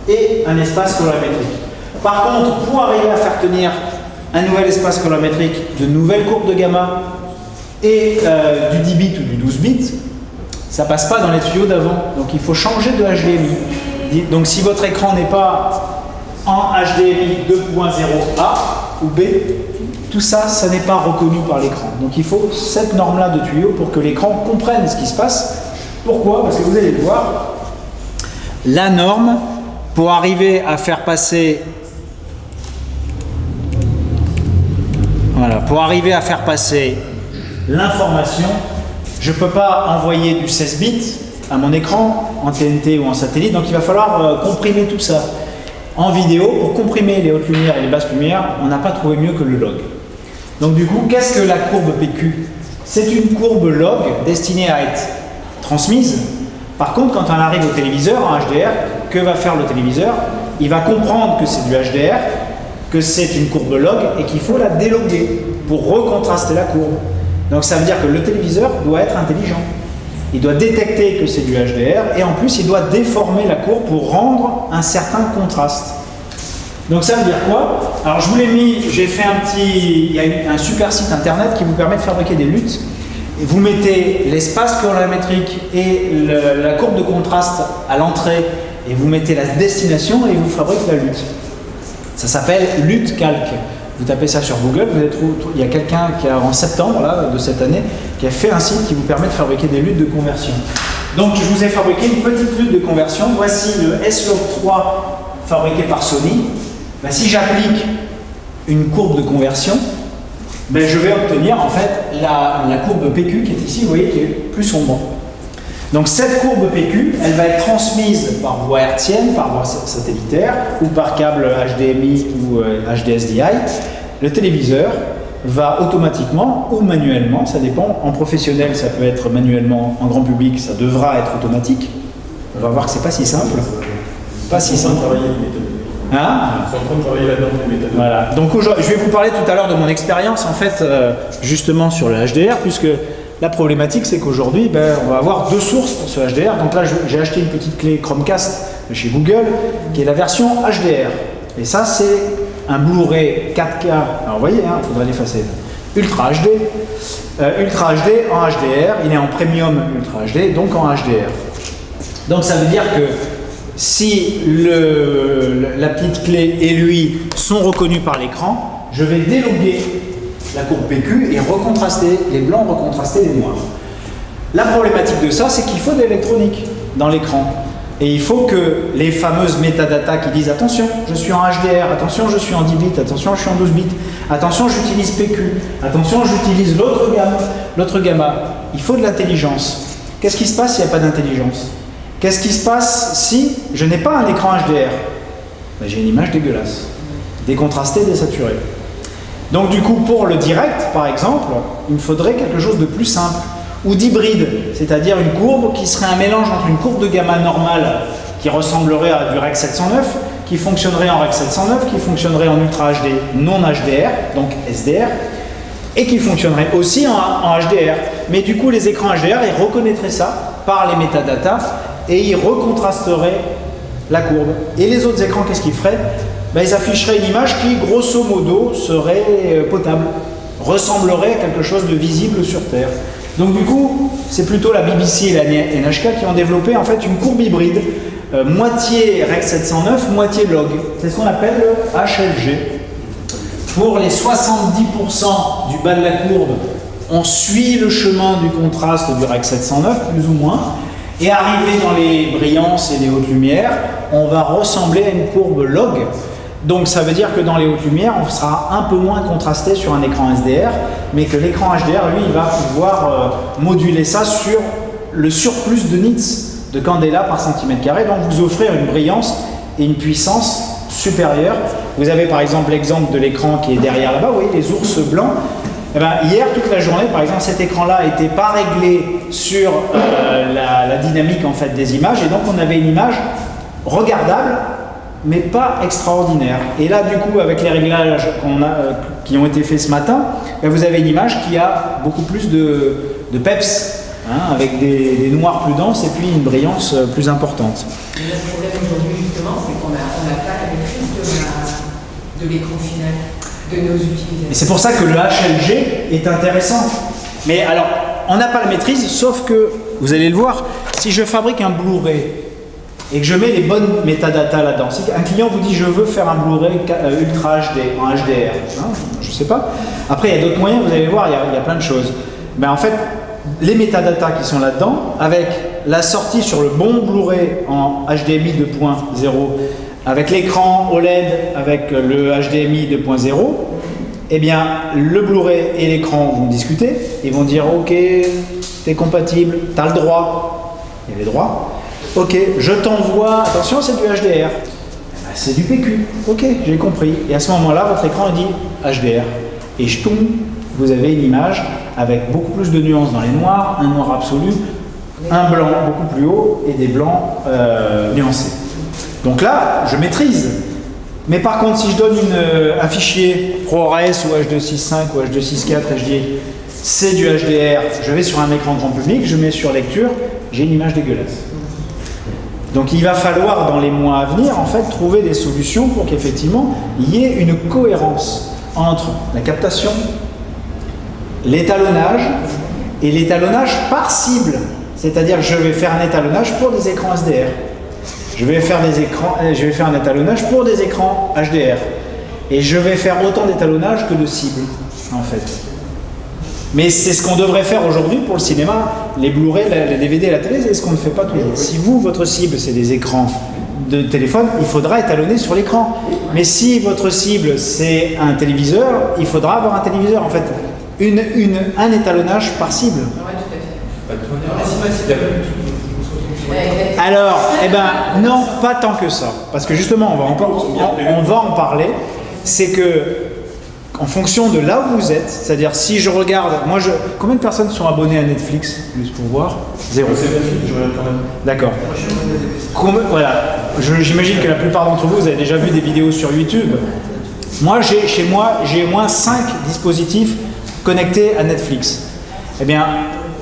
et un espace colorimétrique. Par contre, pour arriver à faire tenir un nouvel espace colorimétrique, de nouvelles courbes de gamma et du 10 bits ou du 12 bits, ça passe pas dans les tuyaux d'avant. Donc il faut changer de HDMI. Donc si votre écran n'est pas en HDMI 2.0A ou B, tout ça, ça n'est pas reconnu par l'écran. Donc il faut cette norme-là de tuyau pour que l'écran comprenne ce qui se passe. Pourquoi? Parce que vous allez le voir, la norme, pour arriver à faire passer l'information, je ne peux pas envoyer du 16 bits à mon écran en TNT ou en satellite, donc il va falloir comprimer tout ça. En vidéo, pour comprimer les hautes lumières et les basses lumières, on n'a pas trouvé mieux que le log. Donc du coup, qu'est-ce que la courbe PQ? C'est une courbe log destinée à être transmise. Par contre, quand on arrive au téléviseur en HDR, que va faire le téléviseur? Il va comprendre que c'est du HDR, que c'est une courbe log et qu'il faut la déloguer pour recontraster la courbe. Donc ça veut dire que le téléviseur doit être intelligent. Il doit détecter que c'est du HDR et en plus il doit déformer la courbe pour rendre un certain contraste. Donc ça veut dire quoi? Alors je vous l'ai mis, j'ai fait il y a un super site internet qui vous permet de fabriquer des luttes. Et vous mettez l'espace colorimétrique et la courbe de contraste à l'entrée et vous mettez la destination et vous fabriquez la lutte. Ça s'appelle lutte calque. Vous tapez ça sur Google, il y a quelqu'un qui a en septembre là, de cette année qui a fait un site qui vous permet de fabriquer des luttes de conversion. Donc je vous ai fabriqué une petite lutte de conversion. Voici le S-Log3 fabriqué par Sony. Si j'applique une courbe de conversion, je vais obtenir en fait la courbe PQ qui est ici, vous voyez, qui est plus sombre. Donc cette courbe PQ, elle va être transmise par voie hertzienne, par voie satellitaire ou par câble HDMI ou HDSDI. Le téléviseur va automatiquement ou manuellement, ça dépend. En professionnel, ça peut être manuellement. En grand public, ça devra être automatique. On va voir que c'est pas si simple. Pas si simple. Hein? Ils sont en train de travailler là-dedans, les méthodes. Voilà. Donc je vais vous parler tout à l'heure de mon expérience en fait, justement sur le HDR, puisque la problématique c'est qu'aujourd'hui, on va avoir deux sources pour ce HDR. Donc là, j'ai acheté une petite clé Chromecast de chez Google, qui est la version HDR. Et ça, c'est un Blu-ray 4K. Alors vous voyez, il faudrait l'effacer. Ultra HD. Ultra HD en HDR. Il est en Premium Ultra HD, donc en HDR. Donc ça veut dire que si la petite clé et lui sont reconnus par l'écran, je vais déloguer la courbe PQ et recontraster les blancs, recontraster les noirs. La problématique de ça, c'est qu'il faut de l'électronique dans l'écran. Et il faut que les fameuses métadatas qui disent attention, je suis en HDR, attention, je suis en 10 bits, attention, je suis en 12 bits, attention, j'utilise PQ, attention, j'utilise l'autre gamma. Il faut de l'intelligence. Qu'est-ce qui se passe s'il n'y a pas d'intelligence? Qu'est-ce qui se passe si je n'ai pas un écran HDR? J'ai une image dégueulasse, décontrastée, désaturée. Donc du coup, pour le direct, par exemple, il me faudrait quelque chose de plus simple, ou d'hybride, c'est-à-dire une courbe qui serait un mélange entre une courbe de gamma normale qui ressemblerait à du Rec 709, qui fonctionnerait en Rec 709, qui fonctionnerait en Ultra HD non HDR, donc SDR, et qui fonctionnerait aussi en HDR. Mais du coup, les écrans HDR, ils reconnaîtraient ça par les métadatas et ils recontrasteraient la courbe. Et les autres écrans, qu'est-ce qu'ils feraient? Ils afficheraient une image qui, grosso modo, serait potable, ressemblerait à quelque chose de visible sur Terre. Donc du coup, c'est plutôt la BBC et la NHK qui ont développé en fait une courbe hybride, moitié Rec 709, moitié log. C'est ce qu'on appelle le HLG. Pour les 70% du bas de la courbe, on suit le chemin du contraste du Rec 709, plus ou moins, et arrivé dans les brillances et les hautes lumières, on va ressembler à une courbe log. Donc ça veut dire que dans les hautes lumières, on sera un peu moins contrasté sur un écran SDR, mais que l'écran HDR, lui, il va pouvoir moduler ça sur le surplus de nits de candela par centimètre carré, donc vous offrir une brillance et une puissance supérieure. Vous avez par exemple l'exemple de l'écran qui est derrière là-bas, vous voyez les ours blancs. Hier, toute la journée, par exemple, cet écran-là n'était pas réglé sur la dynamique en fait, des images, et donc on avait une image regardable, mais pas extraordinaire. Et là, du coup, avec les réglages qui ont été faits ce matin, vous avez une image qui a beaucoup plus de peps, avec des noirs plus denses et puis une brillance plus importante. Mais le problème aujourd'hui, justement, c'est qu'on n'a pas la maîtrise de l'écran final, de nos utilisateurs. Et c'est pour ça que le HLG est intéressant. Mais alors, on n'a pas la maîtrise, sauf que, vous allez le voir, si je fabrique un Blu-ray et que je mets les bonnes métadatas là-dedans. Si un client vous dit je veux faire un Blu-ray Ultra HD, en HDR, je ne sais pas. Après, il y a d'autres moyens, vous allez voir, il y a plein de choses. En fait, les métadatas qui sont là-dedans, avec la sortie sur le bon Blu-ray en HDMI 2.0, avec l'écran OLED, avec le HDMI 2.0, eh bien, le Blu-ray et l'écran vont discuter. Ils vont dire ok, t'es compatible, t'as le droit. Il y a les droits. Ok, je t'envoie, attention, c'est du HDR. C'est du PQ. Ok, j'ai compris. Et à ce moment-là, votre écran dit HDR. Et ch'toum, vous avez une image avec beaucoup plus de nuances dans les noirs, un noir absolu, un blanc beaucoup plus haut et des blancs nuancés. Donc là, je maîtrise. Mais par contre, si je donne un fichier ProRes ou H265 ou H264 et je dis c'est du HDR, je vais sur un écran grand public, je mets sur lecture, j'ai une image dégueulasse. Donc il va falloir dans les mois à venir en fait trouver des solutions pour qu'effectivement il y ait une cohérence entre la captation, l'étalonnage et l'étalonnage par cible. C'est-à-dire que je vais faire un étalonnage pour des écrans SDR. Je vais faire un étalonnage pour des écrans HDR. Et je vais faire autant d'étalonnage que de cibles, en fait. Mais c'est ce qu'on devrait faire aujourd'hui pour le cinéma, les Blu-ray, les DVD et la télé, c'est ce qu'on ne fait pas toujours. Si vous, votre cible, c'est des écrans de téléphone, il faudra étalonner sur l'écran. Mais si votre cible, c'est un téléviseur, il faudra avoir un téléviseur. En fait, un étalonnage par cible. Alors, non, pas tant que ça. Parce que justement, on va en parler. C'est que en fonction de là où vous êtes, c'est-à-dire si je regarde, combien de personnes sont abonnées à Netflix, juste pour voir? 0. C'est magnifique, je regarde quand même. D'accord. Voilà, j'imagine que la plupart d'entre vous avez déjà vu des vidéos sur YouTube. Chez moi, j'ai au moins 5 dispositifs connectés à Netflix. Eh bien,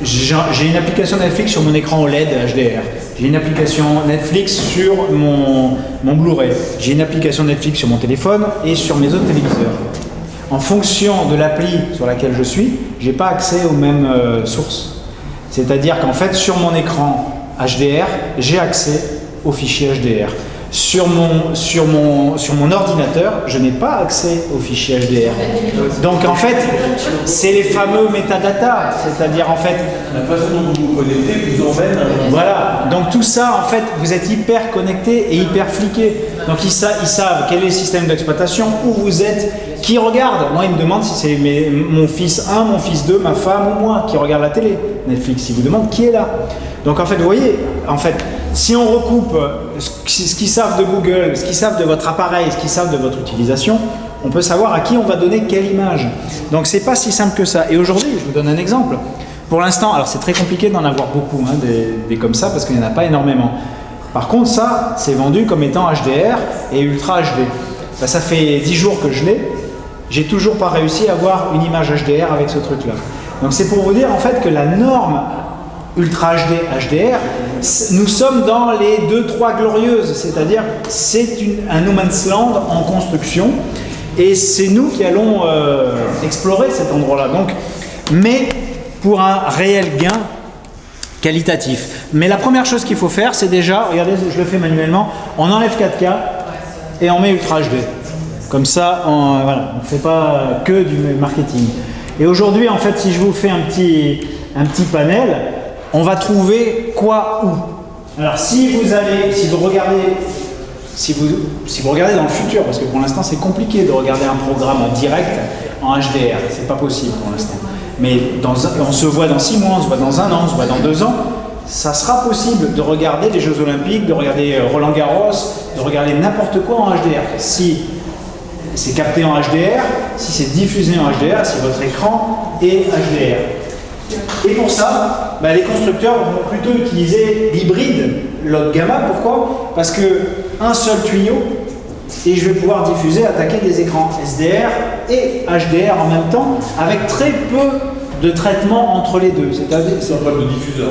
j'ai une application Netflix sur mon écran OLED HDR. J'ai une application Netflix sur mon Blu-ray. J'ai une application Netflix sur mon téléphone et sur mes autres téléviseurs. En fonction de l'appli sur laquelle je suis, je n'ai pas accès aux mêmes sources. C'est-à-dire qu'en fait, sur mon écran HDR, j'ai accès aux fichiers HDR. Sur mon ordinateur, je n'ai pas accès aux fichiers HDR. Donc en fait, c'est les fameux métadatas, c'est-à-dire en fait... La façon dont vous vous connectez vous emmène... Voilà, donc tout ça en fait, vous êtes hyper connecté et hyper fliqué. Donc ils savent quel est le système d'exploitation, où vous êtes, qui regarde. Moi, ils me demandent si c'est mon fils 1, mon fils 2, ma femme ou moi qui regarde la télé, Netflix. Ils vous demandent qui est là. Donc en fait, vous voyez, en fait, si on recoupe ce qu'ils savent de Google, ce qu'ils savent de votre appareil, ce qu'ils savent de votre utilisation, on peut savoir à qui on va donner quelle image. Donc c'est pas si simple que ça. Et aujourd'hui, je vous donne un exemple. Pour l'instant, alors c'est très compliqué d'en avoir beaucoup, hein, des comme ça, parce qu'il n'y en a pas énormément. Par contre, ça, c'est vendu comme étant HDR et Ultra HD. Ben, ça fait 10 jours que je l'ai. J'ai toujours pas réussi à avoir une image HDR avec ce truc-là. Donc c'est pour vous dire en fait que la norme Ultra HD, HDR, nous sommes dans les 2-3 glorieuses, c'est-à-dire c'est un no man's land en construction et c'est nous qui allons explorer cet endroit-là. Donc, mais pour un réel gain qualitatif. Mais la première chose qu'il faut faire, c'est déjà, regardez, je le fais manuellement, on enlève 4K et on met Ultra HD. Comme ça, voilà, on ne fait pas que du marketing. Et aujourd'hui, en fait, si je vous fais un petit panel, on va trouver quoi où. Alors, si vous regardez dans le futur, parce que pour l'instant, c'est compliqué de regarder un programme en direct en HDR, c'est pas possible pour l'instant. Mais on se voit dans 6 mois, on se voit dans 1 an, on se voit dans 2 ans. Ça sera possible de regarder les Jeux Olympiques, de regarder Roland Garros, de regarder n'importe quoi en HDR. Si c'est capté en HDR, si c'est diffusé en HDR, si votre écran est HDR. Et pour ça, les constructeurs vont plutôt utiliser l'hybride log gamma. Pourquoi? Parce que un seul tuyau, et je vais pouvoir diffuser, attaquer des écrans SDR et HDR en même temps, avec très peu de traitement entre les deux. C'est un problème de diffuseur.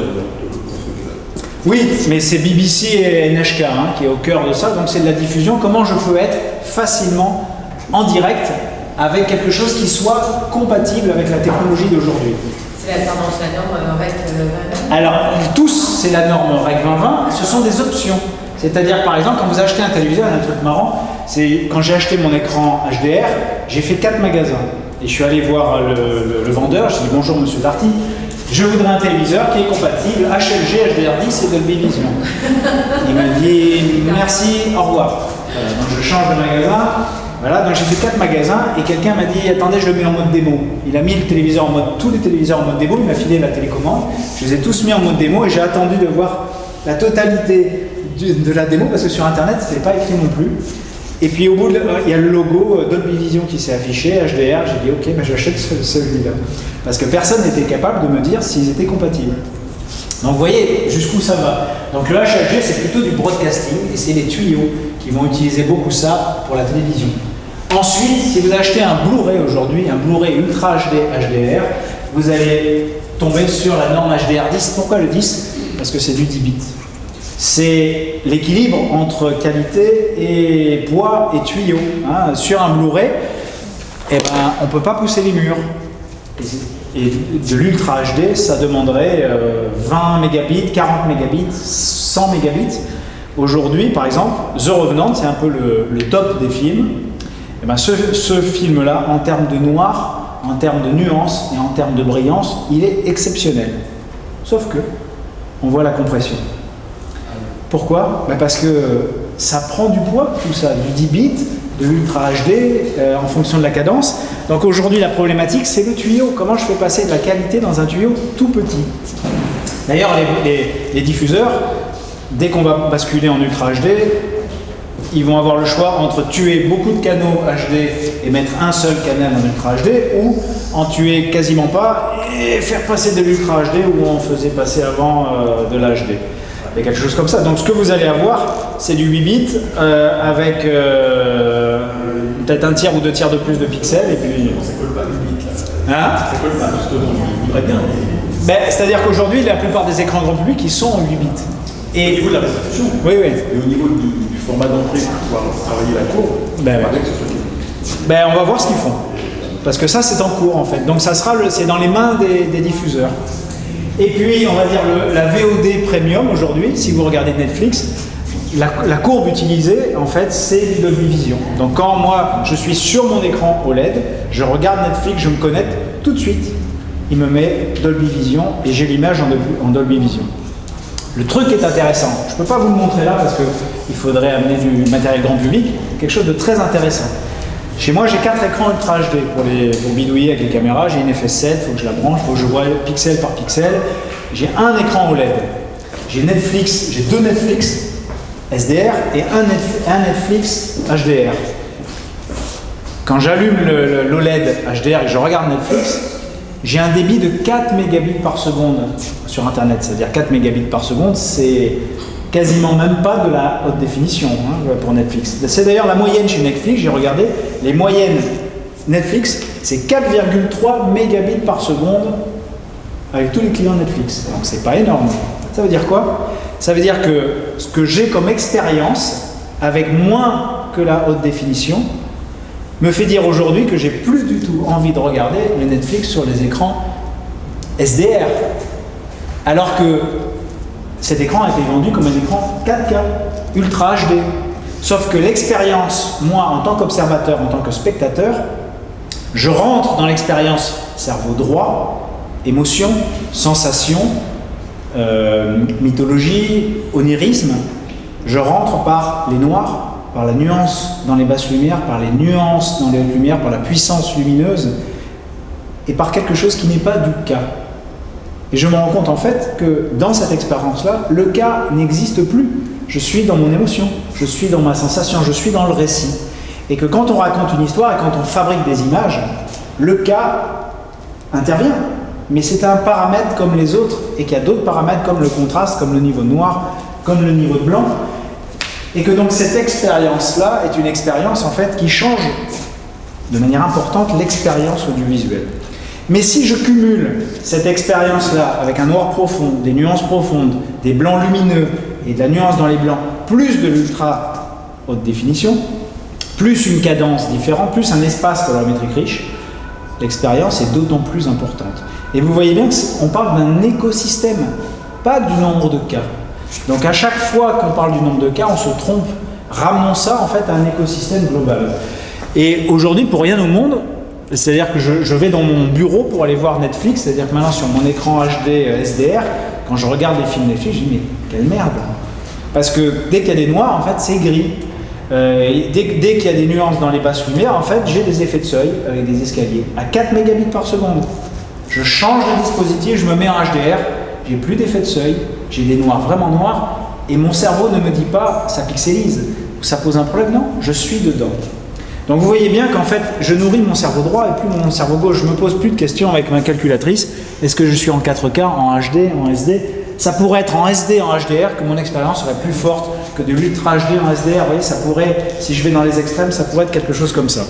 Oui, mais c'est BBC et NHK qui est au cœur de ça, donc c'est de la diffusion. Comment je peux être facilement en direct avec quelque chose qui soit compatible avec la technologie d'aujourd'hui? C'est la tendance, la norme REC 2020. Alors, tous, c'est la norme REC 2020, ce sont des options. C'est-à-dire, par exemple, quand vous achetez un téléviseur, il y a un truc marrant, c'est quand j'ai acheté mon écran HDR, j'ai fait 4 magasins. Et je suis allé voir le vendeur, je lui ai dit bonjour monsieur Darty, je voudrais un téléviseur qui est compatible HLG, HDR10 et Dolby Vision. Il m'a dit merci, au revoir. Voilà, donc je change de magasin. Voilà, donc j'ai fait 4 magasins et quelqu'un m'a dit attendez, je le mets en mode démo. Il a mis le téléviseur en mode, tous les téléviseurs en mode démo, il m'a filé la télécommande. Je les ai tous mis en mode démo et j'ai attendu de voir la totalité de la démo parce que sur internet c'était pas écrit non plus. Et puis au bout, il y a le logo Dolby Vision qui s'est affiché, HDR. J'ai dit ok, j'achète celui-là. Parce que personne n'était capable de me dire s'ils étaient compatibles. Donc vous voyez jusqu'où ça va. Donc le HLG c'est plutôt du broadcasting et c'est les tuyaux qui vont utiliser beaucoup ça pour la télévision. Ensuite, si vous achetez un Blu-ray aujourd'hui, un Blu-ray Ultra HD HDR, vous allez tomber sur la norme HDR10. Pourquoi le 10? Parce que c'est du 10 bits. C'est l'équilibre entre qualité et poids et tuyaux. Sur un Blu-ray, on ne peut pas pousser les murs. Et de l'Ultra HD, ça demanderait 20 mégabits, 40 mégabits, 100 mégabits. Aujourd'hui, par exemple, The Revenant, c'est un peu le top des films. Ce film-là, en termes de noir, en termes de nuances et en termes de brillance, il est exceptionnel. Sauf que, on voit la compression. Pourquoi? Parce que ça prend du poids, tout ça, du 10 bits, de l'Ultra HD, en fonction de la cadence. Donc aujourd'hui, la problématique, c'est le tuyau. Comment je fais passer de la qualité dans un tuyau tout petit? D'ailleurs, les diffuseurs, dès qu'on va basculer en Ultra HD, ils vont avoir le choix entre tuer beaucoup de canaux HD et mettre un seul canal en Ultra HD, ou en tuer quasiment pas et faire passer de l'Ultra HD où on faisait passer avant de l'HD. Il y a quelque chose comme ça. Donc ce que vous allez avoir, c'est du 8 bits avec peut-être un tiers ou 2 tiers de plus de pixels. Et puis... Ça colle pas, 8 bits là. Hein? Ça colle pas, justement. Il voudrait bien. Ben, c'est-à-dire qu'aujourd'hui, la plupart des écrans grand public, ils sont en 8 bits. Et au niveau de la résolution, Oui, oui. et au niveau du format d'entrée pour pouvoir travailler la courbe, Ben, ouais. avec ce soit Ben, on va voir ce qu'ils font. Parce que ça, c'est en cours, en fait. Donc, ça sera c'est dans les mains des diffuseurs. Et puis, on va dire la VOD Premium, aujourd'hui, si vous regardez Netflix, la courbe utilisée, en fait, c'est du Dolby Vision. Donc, quand moi, je suis sur mon écran OLED, je regarde Netflix, je me connecte tout de suite. Il me met Dolby Vision et j'ai l'image en Dolby Vision. Le truc est intéressant. Je ne peux pas vous le montrer là parce qu'il faudrait amener du matériel grand public. Quelque chose de très intéressant. Chez moi, j'ai 4 écrans Ultra HD pour bidouiller avec les caméras. J'ai une FS7, il faut que je la branche, il faut que je voie pixel par pixel. J'ai un écran OLED. J'ai Netflix, j'ai 2 Netflix SDR et un Netflix HDR. Quand j'allume l'OLED HDR et que je regarde Netflix, j'ai un débit de 4 mégabits par seconde sur Internet. C'est-à-dire 4 mégabits par seconde, c'est quasiment même pas de la haute définition pour Netflix. C'est d'ailleurs la moyenne chez Netflix, j'ai regardé, les moyennes Netflix, c'est 4,3 mégabits par seconde avec tous les clients Netflix. Donc c'est pas énorme. Ça veut dire quoi? Ça veut dire que ce que j'ai comme expérience, avec moins que la haute définition, me fait dire aujourd'hui que j'ai plus du tout envie de regarder le Netflix sur les écrans SDR. Alors que cet écran a été vendu comme un écran 4K, Ultra HD. Sauf que l'expérience, moi, en tant qu'observateur, en tant que spectateur, je rentre dans l'expérience cerveau droit, émotion, sensation, mythologie, onirisme. Je rentre par les noirs, par la nuance dans les basses lumières, par les nuances dans les hautes lumières, par la puissance lumineuse, et par quelque chose qui n'est pas du cas. Et je me rends compte en fait que dans cette expérience-là, le cas n'existe plus. Je suis dans mon émotion, je suis dans ma sensation, je suis dans le récit. Et que quand on raconte une histoire et quand on fabrique des images, le cas intervient. Mais c'est un paramètre comme les autres, et qu'il y a d'autres paramètres comme le contraste, comme le niveau noir, comme le niveau de blanc. Et que donc cette expérience-là est une expérience en fait qui change de manière importante l'expérience audiovisuelle. Mais si je cumule cette expérience-là avec un noir profond, des nuances profondes, des blancs lumineux et de la nuance dans les blancs, plus de l'ultra haute définition, plus une cadence différente, plus un espace colorimétrique riche, l'expérience est d'autant plus importante. Et vous voyez bien qu'on parle d'un écosystème, pas du nombre de cas. Donc à chaque fois qu'on parle du nombre de cas, on se trompe. Ramenons ça en fait à un écosystème global. Et aujourd'hui, pour rien au monde, c'est-à-dire que je vais dans mon bureau pour aller voir Netflix, c'est-à-dire que maintenant sur mon écran HD SDR, quand je regarde les films Netflix, je dis mais quelle merde! Parce que dès qu'il y a des noirs, en fait, c'est gris. Dès qu'il y a des nuances dans les basses lumières, en fait, j'ai des effets de seuil avec des escaliers à 4 mégabits par seconde. Je change de dispositif, je me mets en HDR, j'ai plus d'effet de seuil, j'ai des noirs vraiment noirs, et mon cerveau ne me dit pas ça pixelise ou ça pose un problème, non, je suis dedans. Donc vous voyez bien qu'en fait, je nourris mon cerveau droit et plus mon cerveau gauche. Je ne me pose plus de questions avec ma calculatrice. Est-ce que je suis en 4K, en HD, en SD? Ça pourrait être en SD, en HDR, que mon expérience serait plus forte que de l'Ultra HD en SDR. Vous voyez, ça pourrait, si je vais dans les extrêmes, ça pourrait être quelque chose comme ça.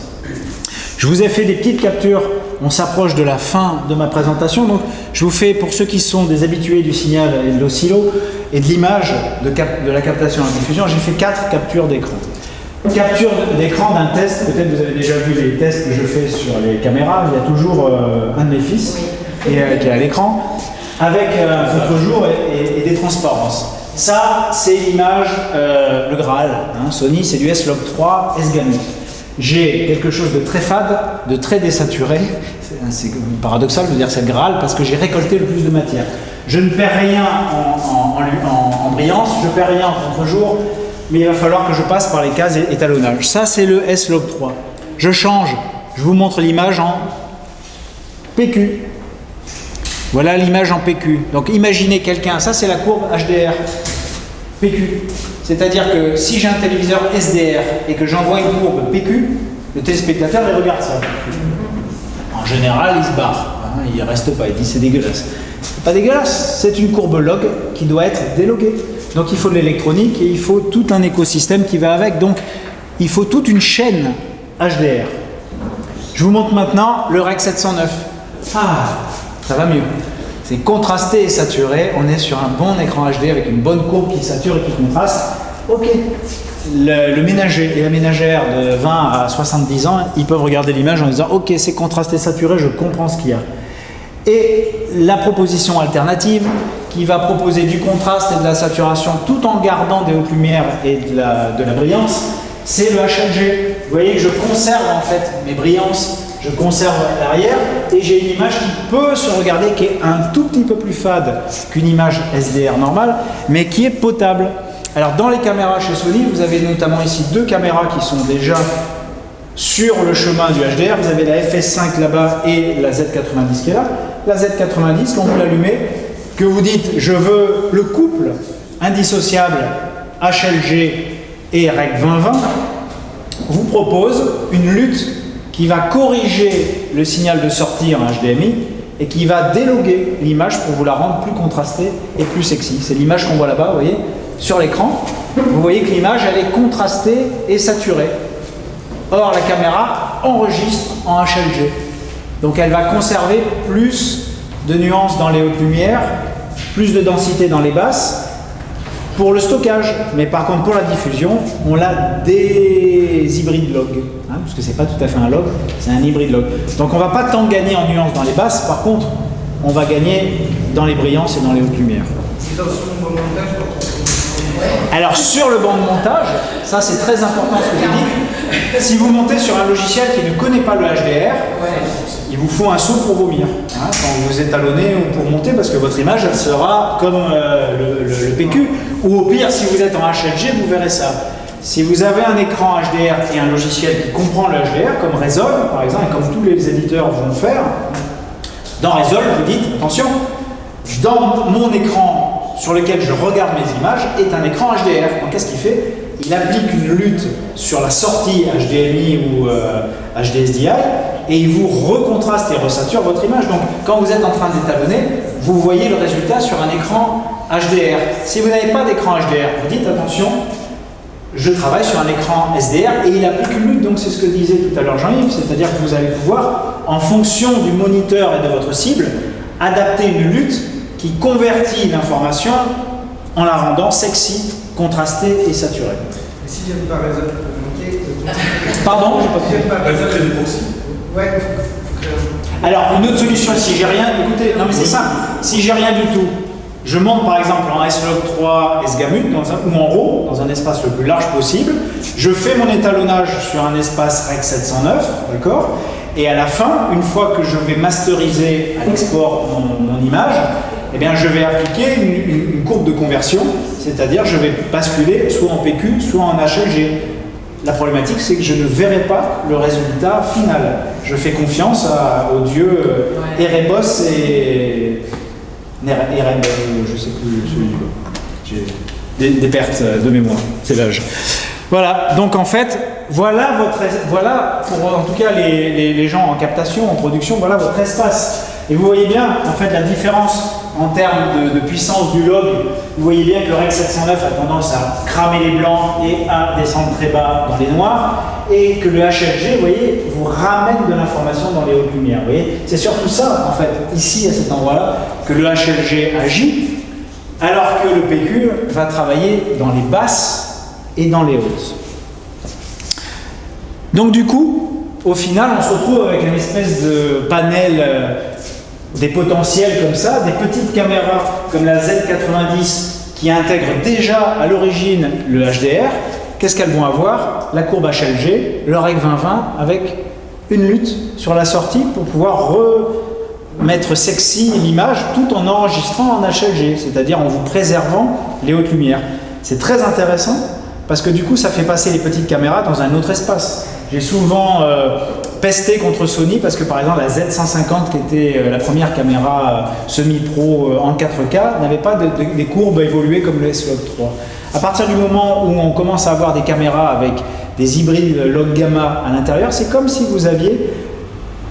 Je vous ai fait des petites captures. On s'approche de la fin de ma présentation. Donc, je vous fais, pour ceux qui sont des habitués du signal et de l'oscillo et de l'image de la captation et de la diffusion, j'ai fait 4 captures d'écran. Capture d'écran d'un test, peut-être vous avez déjà vu les tests que je fais sur les caméras, il y a toujours un de mes fils qui est à l'écran, avec un contre-jour et des transparences. Ça, c'est l'image, le Graal, Sony, c'est du S-Log 3 S-Gamma. J'ai quelque chose de très fade, de très désaturé, c'est paradoxal de dire c'est le Graal, parce que j'ai récolté le plus de matière. Je ne perds rien en brillance, je ne perds rien en contre-jour, mais il va falloir que je passe par les cases étalonnage. Ça, c'est le S-Log 3. Je change. Je vous montre l'image en PQ. Voilà l'image en PQ. Donc, imaginez quelqu'un. Ça, c'est la courbe HDR. PQ. C'est-à-dire que si j'ai un téléviseur SDR et que j'envoie une courbe PQ, le téléspectateur il regarde ça. En général, il se barre. Hein, il reste pas, il dit c'est dégueulasse. C'est pas dégueulasse, c'est une courbe log qui doit être déloguée. Donc il faut de l'électronique et il faut tout un écosystème qui va avec. Donc il faut toute une chaîne HDR. Je vous montre maintenant le Rec 709. Ah, ça va mieux. C'est contrasté et saturé. On est sur un bon écran HD avec une bonne courbe qui sature et qui contraste. Ok. Le ménager et la ménagère de 20 à 70 ans, ils peuvent regarder l'image en disant ok, c'est contrasté, saturé, je comprends ce qu'il y a. Et la proposition alternative qui va proposer du contraste et de la saturation tout en gardant des hautes lumières et de la brillance, c'est le HLG. Vous voyez que je conserve en fait mes brillances, je conserve l'arrière et j'ai une image qui peut se regarder, qui est un tout petit peu plus fade qu'une image SDR normale, mais qui est potable. Alors dans les caméras chez Sony, vous avez notamment ici deux caméras qui sont déjà sur le chemin du HDR. Vous avez la FS5 là-bas et la Z90 qui est là. La Z90, quand vous l'allumez, que vous dites je veux le couple indissociable HLG et Rec 2020, vous propose une lutte qui va corriger le signal de sortie en HDMI et qui va déloguer l'image pour vous la rendre plus contrastée et plus sexy. C'est l'image qu'on voit là-bas, vous voyez, sur l'écran. Vous voyez que l'image, elle est contrastée et saturée. Or, la caméra enregistre en HLG. Donc, elle va conserver plus de nuances dans les hautes lumières, plus de densité dans les basses, pour le stockage. Mais par contre, pour la diffusion, on a des hybrides log. Hein, parce que c'est pas tout à fait un log, c'est un hybride log. Donc, on va pas tant gagner en nuances dans les basses. Par contre, on va gagner dans les brillances et dans les hautes lumières. Alors sur le banc de montage, ça c'est très important ce que je dis. Si vous montez sur un logiciel qui ne connaît pas le HDR, il vous faut un saut pour vomir, hein, quand vous étalonnez ou pour monter, parce que votre image elle sera comme le PQ. Ou au pire, si vous êtes en HLG, vous verrez ça. Si vous avez un écran HDR et un logiciel qui comprend le HDR, comme Resolve par exemple, et comme tous les éditeurs vont faire, dans Resolve, vous dites, attention, dans mon écran sur lequel je regarde mes images est un écran HDR. Donc qu'est-ce qu'il fait? Il applique une lutte sur la sortie HDMI ou HDSDI et il vous recontraste et resature votre image. Donc quand vous êtes en train d'étalonner, vous voyez le résultat sur un écran HDR. Si vous n'avez pas d'écran HDR, vous dites attention, je travaille sur un écran SDR et il applique une lutte. Donc c'est ce que disait tout à l'heure Jean-Yves, c'est-à-dire que vous allez pouvoir, en fonction du moniteur et de votre cible, adapter une lutte qui convertit l'information en la rendant sexy, contrastée et saturée. Et si je viens pas Resolve, Pardon, j'ai pas compris. Resolve, c'est des proxys. Ouais, Alors, une autre solution, si j'ai rien, écoutez, non mais c'est simple, si j'ai rien du tout, je monte par exemple en S-Log3 S-Gamut ou en RAW, dans un espace le plus large possible, je fais mon étalonnage sur un espace Rec 709, d'accord? Et à la fin, une fois que je vais masteriser à l'export mon image, eh bien, je vais appliquer une courbe de conversion, c'est-à-dire je vais basculer soit en PQ, soit en HLG. La problématique, c'est que je ne verrai pas le résultat final. Je fais confiance aux dieux Erebos et je sais plus celui-là. J'ai des pertes de mémoire, c'est l'âge. Voilà, donc en fait, voilà pour en tout cas les gens en captation, en production, voilà votre espace. Et vous voyez bien, en fait, la différence en termes de puissance du log. Vous voyez bien que le Rec 709 a tendance à cramer les blancs et à descendre très bas dans les noirs, et que le HLG, vous voyez, vous ramène de l'information dans les hautes lumières. Vous voyez, c'est surtout ça, en fait, ici, à cet endroit-là, que le HLG agit, alors que le PQ va travailler dans les basses et dans les hautes. Donc du coup, au final, on se retrouve avec une espèce de panel des potentiels comme ça, des petites caméras comme la Z90 qui intègrent déjà à l'origine le HDR. Qu'est-ce qu'elles vont avoir? La courbe HLG, le Rec 2020 avec une lutte sur la sortie pour pouvoir remettre sexy l'image tout en enregistrant en HLG, c'est-à-dire en vous préservant les hautes lumières. C'est très intéressant parce que du coup ça fait passer les petites caméras dans un autre espace. J'ai souvent pester contre Sony parce que par exemple la Z150 qui était la première caméra semi-pro en 4K n'avait pas des courbes évoluées comme le S-Log 3. À partir du moment où on commence à avoir des caméras avec des hybrides log gamma à l'intérieur, c'est comme si vous aviez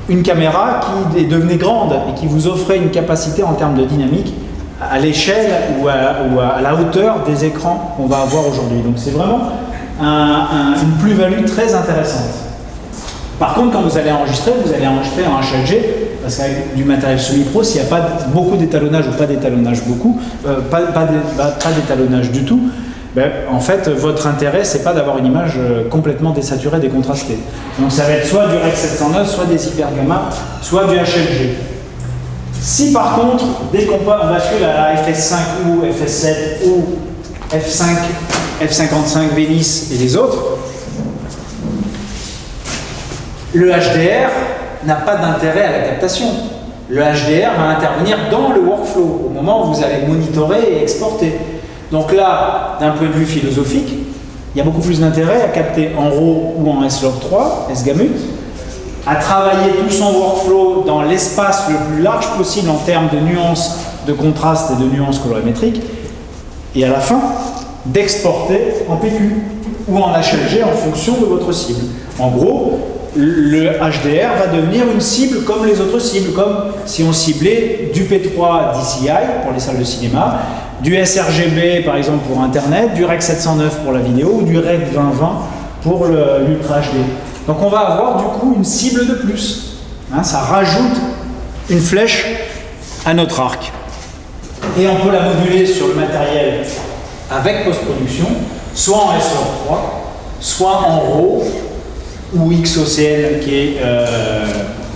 une caméra qui devenait grande et qui vous offrait une capacité en termes de dynamique à l'échelle ou à la hauteur des écrans qu'on va avoir aujourd'hui. Donc c'est vraiment une plus-value très intéressante. Par contre, quand vous allez enregistrer en HLG, parce qu'avec du matériel semi-pro, s'il n'y a pas beaucoup d'étalonnage ou pas d'étalonnage pas d'étalonnage du tout, ben, en fait, votre intérêt, c'est pas d'avoir une image complètement désaturée, décontrastée. Donc ça va être soit du Rec 709, soit des hyper gamma, soit du HLG. Si par contre, dès qu'on bascule à la FS5 ou FS7 ou F5, F55 Venice et les autres, le HDR n'a pas d'intérêt à la captation. Le HDR va intervenir dans le workflow, au moment où vous allez monitorer et exporter. Donc là, d'un point de vue philosophique, il y a beaucoup plus d'intérêt à capter en RAW ou en S-Log3, S-Gamut, à travailler tout son workflow dans l'espace le plus large possible en termes de nuances de contraste et de nuances colorimétriques, et à la fin, d'exporter en PQ ou en HLG en fonction de votre cible. En gros, le HDR va devenir une cible comme les autres cibles, comme si on ciblait du P3 DCI pour les salles de cinéma, du sRGB par exemple pour Internet, du Rec 709 pour la vidéo ou du Rec 2020 pour l'Ultra HD. Donc on va avoir du coup une cible de plus. Hein, ça rajoute une flèche à notre arc. Et on peut la moduler sur le matériel avec post-production, soit en S-Log 3, soit en RAW, ou XOCL qui est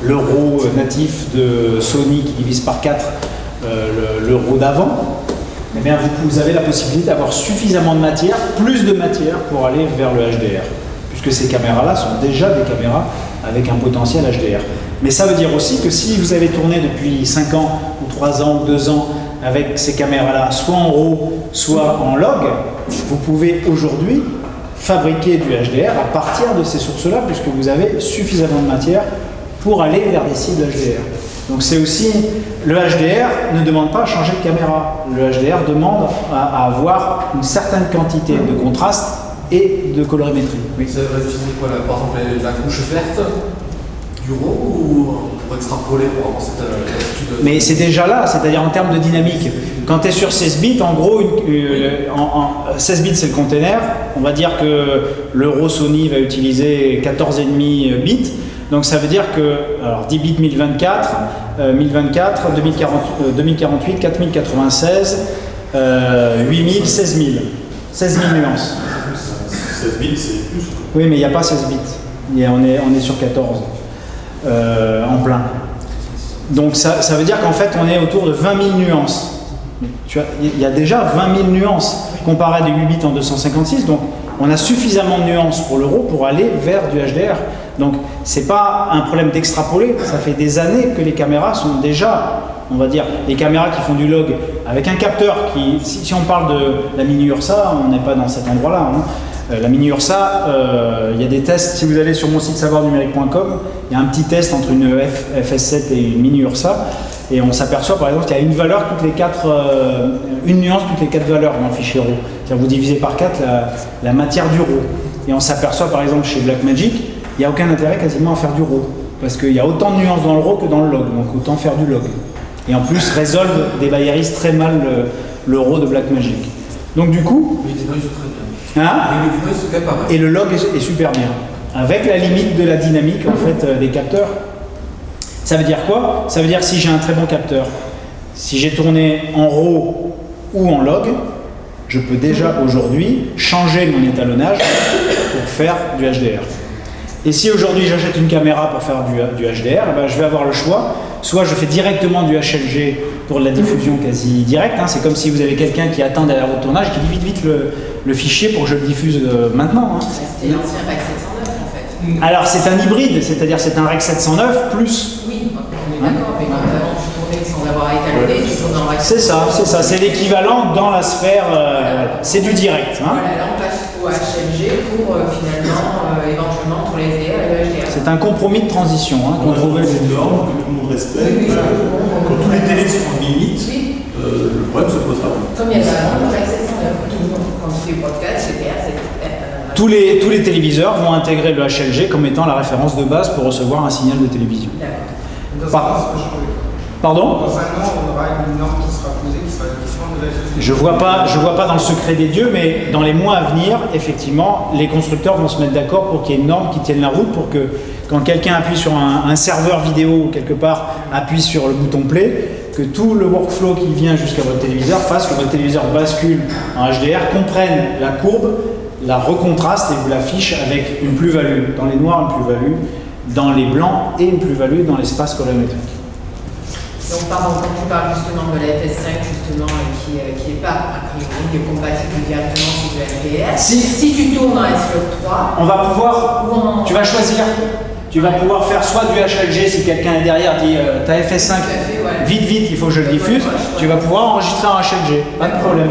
le RAW natif de Sony qui divise par 4 le RAW d'avant. Eh bien, vous avez la possibilité d'avoir suffisamment de matière, plus de matière pour aller vers le HDR, puisque ces caméras-là sont déjà des caméras avec un potentiel HDR. Mais ça veut dire aussi que si vous avez tourné depuis 5 ans, ou 3 ans, ou 2 ans avec ces caméras-là, soit en RAW, soit en log, vous pouvez aujourd'hui fabriquer du HDR à partir de ces sources-là, puisque vous avez suffisamment de matière pour aller vers des cibles HDR. Donc c'est aussi, le HDR ne demande pas à changer de caméra. Le HDR demande à avoir une certaine quantité de contraste et de colorimétrie. Oui. Ça va utiliser quoi là, par exemple la couche verte du RAW ou pour extrapoler pour avoir cette attitude? Mais c'est déjà là, c'est-à-dire en termes de dynamique. Quand tu es sur 16 bits, en gros, 16 bits c'est le container. On va dire que le RAW Sony va utiliser 14,5 bits. Donc ça veut dire que, alors 10 bits 1024, 2048, 4096, 8000, 16000. 16 000 nuances. 16 bits, c'est plus. Oui, mais il n'y a pas 16 bits. On est sur 14 en plein. Donc ça veut dire qu'en fait, on est autour de 20 000 nuances. Il y a déjà 20 000 nuances comparé à des 8 bits en 256. Donc on a suffisamment de nuances pour le RAW pour aller vers du HDR. Donc c'est pas un problème d'extrapoler. Ça fait des années que les caméras sont déjà, on va dire, les caméras qui font du log avec un capteur qui, si on parle de la Mini Ursa, on n'est pas dans cet endroit-là. Hein. La Mini Ursa, il y a des tests, si vous allez sur mon site savoirnumérique.com, il y a un petit test entre une FS7 et une Mini Ursa, et on s'aperçoit par exemple qu'il y a une valeur toutes les 4, une nuance toutes les 4 valeurs dans le fichier RAW. C'est-à-dire vous divisez par 4 la matière du RAW. Et on s'aperçoit par exemple chez Blackmagic, il n'y a aucun intérêt quasiment à faire du RAW, parce qu'il y a autant de nuances dans le RAW que dans le log, donc autant faire du log. Et en plus résolvent des bayeristes très mal le RAW de Blackmagic. Donc du coup... Mais les noise très bien. Hein, pas mal. et le log est super bien, avec la limite de la dynamique en fait des capteurs. Ça veut dire quoi? Ça veut dire si j'ai un très bon capteur, si j'ai tourné en RAW ou en log, je peux déjà aujourd'hui changer mon étalonnage pour faire du HDR. Et si aujourd'hui j'achète une caméra pour faire du HDR, eh ben, je vais avoir le choix. Soit je fais directement du HLG pour de la diffusion quasi directe, hein. C'est comme si vous avez quelqu'un qui attend derrière votre tournage, qui dit vite le fichier pour que je le diffuse maintenant. Hein. C'était l'ancien Rec 709 en fait. Alors c'est un hybride, c'est-à-dire c'est un Rec 709 plus. Oui, on est d'accord, mais quand avant tu tournais sans avoir à étalonner, tu tournais en Rec 709. C'est ça, c'est l'équivalent dans la sphère, c'est du direct. Hein. Voilà, là on passe au HLG pour finalement, éventuellement, pour les HDR et le HDR. C'est un compromis de transition qu'on On trouvait. trouve des normes que tout le monde respecte. Oui, oui. Quand tous les télés sont limites, Oui. le problème se posera. Comme il y a vraiment une exception, quand tu fais podcast, c'est Tous les téléviseurs vont intégrer le HLG comme étant la référence de base pour recevoir un signal de télévision. D'accord. Pardon ? Dans un an, on aura une norme qui sera posée, qui sera différente de la GSM. Je vois pas dans le secret des dieux, mais dans les mois à venir, effectivement, les constructeurs vont se mettre d'accord pour qu'il y ait une norme qui tienne la route, pour que quand quelqu'un appuie sur un serveur vidéo quelque part, appuie sur le bouton play, que tout le workflow qui vient jusqu'à votre téléviseur fasse que votre téléviseur bascule en HDR, comprenne la courbe, la recontraste et vous l'affiche avec une plus-value dans les noirs, une plus-value dans les blancs et une plus-value dans l'espace colorimétrique. Donc, pardon, quand tu parles justement de la FS5, justement, qui est pas, a priori, compatible directement sur le HDR, si tu tournes en S-Log 3, on va pouvoir, tu vas choisir, tu vas pouvoir faire soit du HLG si quelqu'un est derrière dit t'as FS5, vite, il faut que je le diffuse, tu vas pouvoir enregistrer en HLG, pas de problème.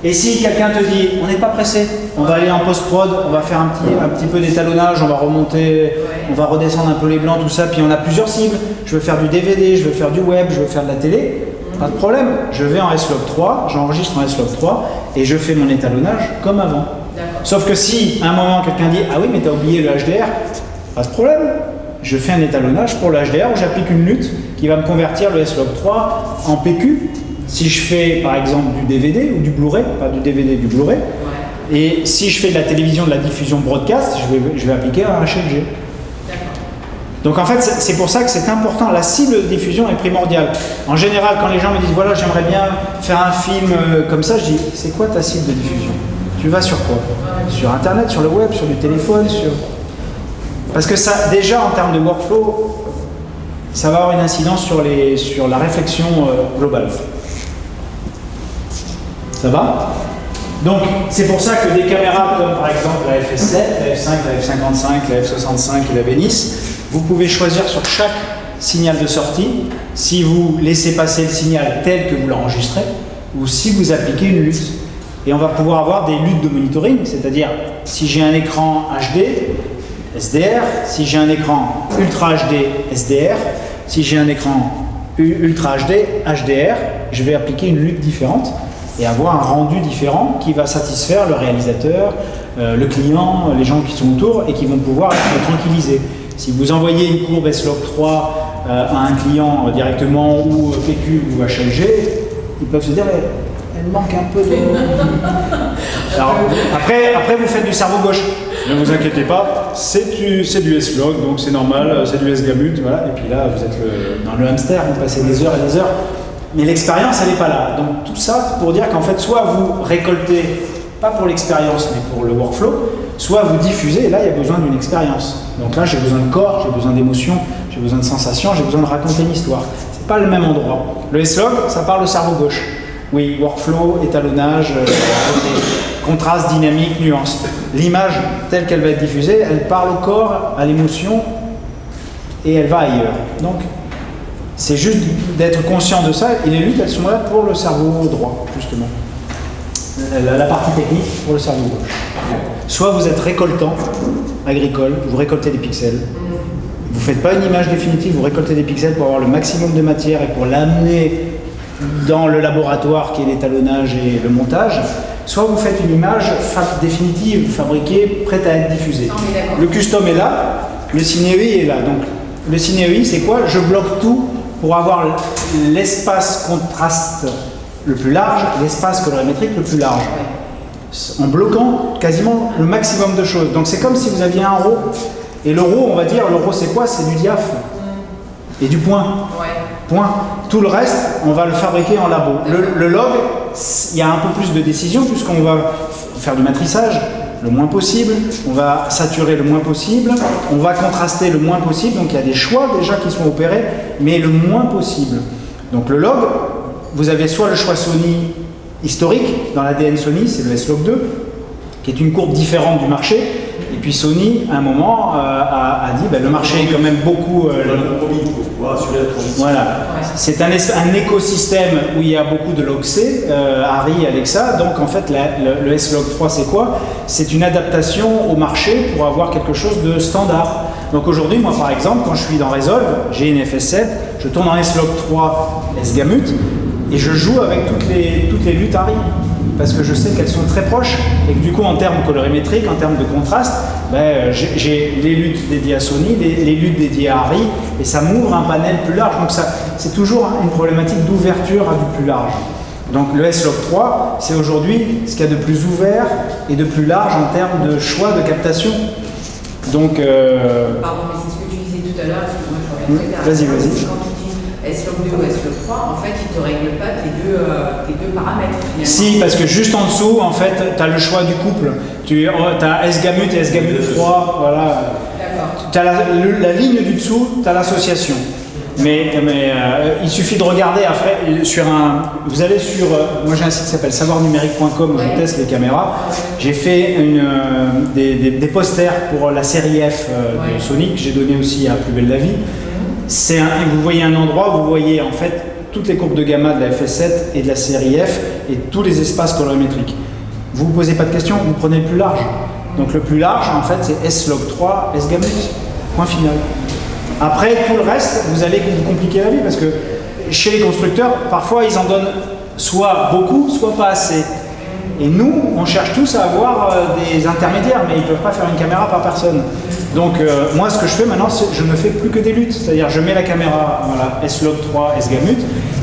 Et si quelqu'un te dit on n'est pas pressé, on va aller en post-prod, on va faire un petit peu d'étalonnage, on va remonter, on va redescendre un peu les blancs, tout ça, puis on a plusieurs cibles, je veux faire du DVD, je veux faire du web, je veux faire de la télé, pas de problème, je vais en S-Log 3, j'enregistre en S-Log 3 et je fais mon étalonnage comme avant. Sauf que si à un moment quelqu'un dit ah oui mais t'as oublié le HDR, pas de problème, je fais un étalonnage pour le HDR où j'applique une lutte qui va me convertir le S-Log 3 en PQ. Si je fais par exemple du DVD ou du Blu-ray, pas du DVD, du Blu-ray, et si je fais de la télévision, de la diffusion broadcast, je vais appliquer un HLG. Donc en fait, c'est pour ça que c'est important. La cible de diffusion est primordiale. En général, quand les gens me disent voilà, j'aimerais bien faire un film comme ça, je dis c'est quoi ta cible de diffusion? Tu vas sur quoi? Sur Internet, sur le web, sur du téléphone, sur... Parce que ça, déjà en termes de workflow, ça va avoir une incidence sur la réflexion globale. Ça va? Donc, c'est pour ça que des caméras comme par exemple la FS7, la F5, la F55, la F65 et la Venice, vous pouvez choisir sur chaque signal de sortie si vous laissez passer le signal tel que vous l'enregistrez ou si vous appliquez une lutte. Et on va pouvoir avoir des luttes de monitoring, c'est-à-dire si j'ai un écran HD, SDR, si j'ai un écran Ultra HD, SDR, si j'ai un écran Ultra HD, HDR, je vais appliquer une lutte différente et avoir un rendu différent qui va satisfaire le réalisateur, le client, les gens qui sont autour et qui vont pouvoir être tranquillisés. Si vous envoyez une courbe S-Log 3 à un client directement ou PQ ou HLG, ils peuvent se dire elle manque un peu de... Alors, après vous faites du cerveau gauche. Ne vous inquiétez pas, c'est du S-Log, donc c'est normal, c'est du S-Gamut, voilà. Et puis là, vous êtes dans le hamster, vous passez des heures et des heures. Mais l'expérience, elle n'est pas là. Donc tout ça pour dire qu'en fait, soit vous récoltez, pas pour l'expérience, mais pour le workflow, soit vous diffusez, et là, il y a besoin d'une expérience. Donc là, j'ai besoin de corps, j'ai besoin d'émotions, j'ai besoin de sensations, j'ai besoin de raconter une histoire. C'est pas le même endroit. Le S-Log, ça parle le cerveau gauche. Oui, workflow, étalonnage, contraste, dynamique, nuance. L'image telle qu'elle va être diffusée, elle parle au corps, à l'émotion, et elle va ailleurs. Donc, c'est juste d'être conscient de ça, et les luttes, elles sont là pour le cerveau droit, justement. La partie technique pour le cerveau gauche. Soit vous êtes récoltant, agricole, vous récoltez des pixels. Vous ne faites pas une image définitive, vous récoltez des pixels pour avoir le maximum de matière et pour l'amener dans le laboratoire qui est l'étalonnage et le montage. Soit vous faites une image définitive, fabriquée, prête à être diffusée. Le custom est là, le ciné-EI est là. Donc le ciné-EI, c'est quoi? Je bloque tout pour avoir l'espace contraste le plus large, l'espace colorimétrique le plus large. En bloquant quasiment le maximum de choses. Donc c'est comme si vous aviez un RAW. Et le RAW, on va dire, le RAW c'est quoi? C'est du diaph et du point. Point. Tout le reste, on va le fabriquer en labo. Le log, il y a un peu plus de décision puisqu'on va faire du matrissage le moins possible, on va saturer le moins possible, on va contraster le moins possible, donc il y a des choix déjà qui sont opérés, mais le moins possible. Donc le log, vous avez soit le choix Sony historique, dans l'ADN Sony, c'est le S-Log 2, qui est une courbe différente du marché, et puis Sony, à un moment, a dit le marché est quand même beaucoup... Voilà. C'est un écosystème où il y a beaucoup de log-C, Harry, Alexa, donc en fait le S-Log 3 c'est quoi? C'est une adaptation au marché pour avoir quelque chose de standard. Donc aujourd'hui, moi par exemple, quand je suis dans Resolve, j'ai une FS7, je tourne en S-Log3 S-Gamut, et je joue avec toutes les luttes ARRI, parce que je sais qu'elles sont très proches, et que du coup en termes colorimétriques, en termes de contraste, j'ai les luttes dédiées à Sony, les luttes dédiées à ARRI, et ça m'ouvre un panel plus large. Donc c'est toujours une problématique d'ouverture à du plus large. Donc le S-Log3, c'est aujourd'hui ce qu'il y a de plus ouvert et de plus large en termes de choix de captation. Donc... Pardon, mais c'est ce que tu disais tout à l'heure, excuse-moi, je reviens très tard. Vas-y. Quand tu dis S-Log2 ou S-Log3, en fait, il ne te règle pas tes deux paramètres finalement. Si, parce que juste en dessous, en fait, tu as le choix du couple. Tu as S-Gamut et S-Gamut 3, voilà. D'accord. Tu as la ligne du dessous, tu as l'association. Mais il suffit de regarder après sur un... Vous allez sur... moi j'ai un site qui s'appelle savoirnumérique.com où je teste les caméras. J'ai fait des posters pour la série F de Sony que j'ai donné aussi à Plus Belle la Vie. Vous voyez un endroit où vous voyez en fait toutes les courbes de gamma de la FS7 et de la série F et tous les espaces colorimétriques. Vous ne vous posez pas de questions, vous prenez le plus large. Donc le plus large en fait c'est S-Log3, S-Gamut. Point final. Après, tout le reste, vous allez vous compliquer la vie parce que chez les constructeurs, parfois, ils en donnent soit beaucoup, soit pas assez. Et nous, on cherche tous à avoir des intermédiaires, mais ils ne peuvent pas faire une caméra par personne. Donc, moi, ce que je fais maintenant, c'est je ne fais plus que des luttes. C'est-à-dire, je mets la caméra, voilà, S-Log3, S-Gamut,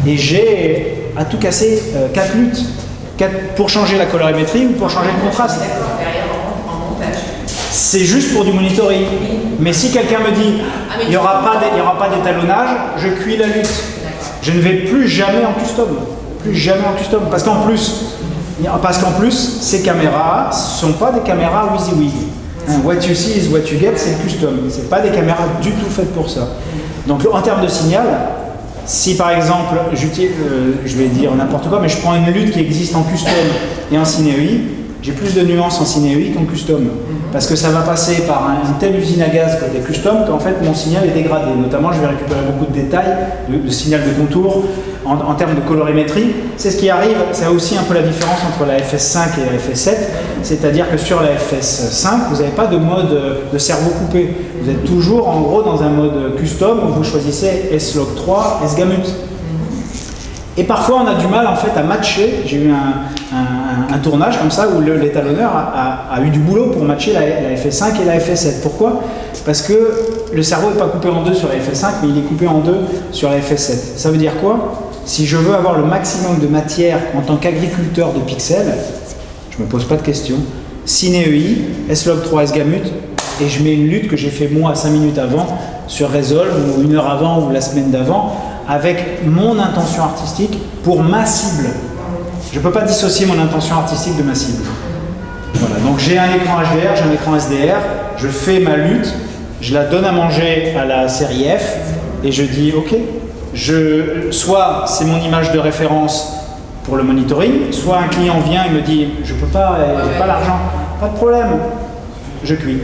et j'ai, à tout casser, 4 luttes. 4 pour changer la colorimétrie ou pour changer le contraste. C'est juste pour du monitoring. Mais si quelqu'un me dit il n'y aura pas d'étalonnage, je cuis la lutte. Je ne vais plus jamais en custom. Plus jamais en custom. Parce qu'en plus, ces caméras ne sont pas des caméras WYSIWYG. What you see is what you get, c'est le custom. Ce n'est pas des caméras du tout faites pour ça. Donc en termes de signal, si par exemple, je vais dire n'importe quoi, mais je prends une lutte qui existe en custom et en ciné-EI, j'ai plus de nuances en ciné-EI qu'en custom. Parce que ça va passer par une telle usine à gaz côté custom qu'en fait mon signal est dégradé. Notamment, je vais récupérer beaucoup de détails, de signal de contour, en termes de colorimétrie. C'est ce qui arrive, c'est aussi un peu la différence entre la FS5 et la FS7. C'est-à-dire que sur la FS5, vous n'avez pas de mode de cerveau coupé. Vous êtes toujours en gros dans un mode custom où vous choisissez S-Log3, S-Gamut. Et parfois on a du mal en fait à matcher. J'ai eu un tournage comme ça où l'étalonneur a eu du boulot pour matcher la FS5 et la FS7. Pourquoi? Parce que le cerveau n'est pas coupé en deux sur la FS5, mais il est coupé en deux sur la FS7. Ça veut dire quoi? Si je veux avoir le maximum de matière en tant qu'agriculteur de pixels, je ne me pose pas de questions. Ciné-EI, S-Log3, S-Gamut, et je mets une lutte que j'ai fait moi 5 minutes avant sur Resolve, ou 1 heure avant, ou la semaine d'avant, avec mon intention artistique pour ma cible. Je ne peux pas dissocier mon intention artistique de ma cible. Voilà, donc j'ai un écran HDR, j'ai un écran SDR, je fais ma lutte, je la donne à manger à la série F, et je dis ok, soit c'est mon image de référence pour le monitoring, soit un client vient et me dit je peux pas, j'ai pas l'argent, pas de problème, je cuis.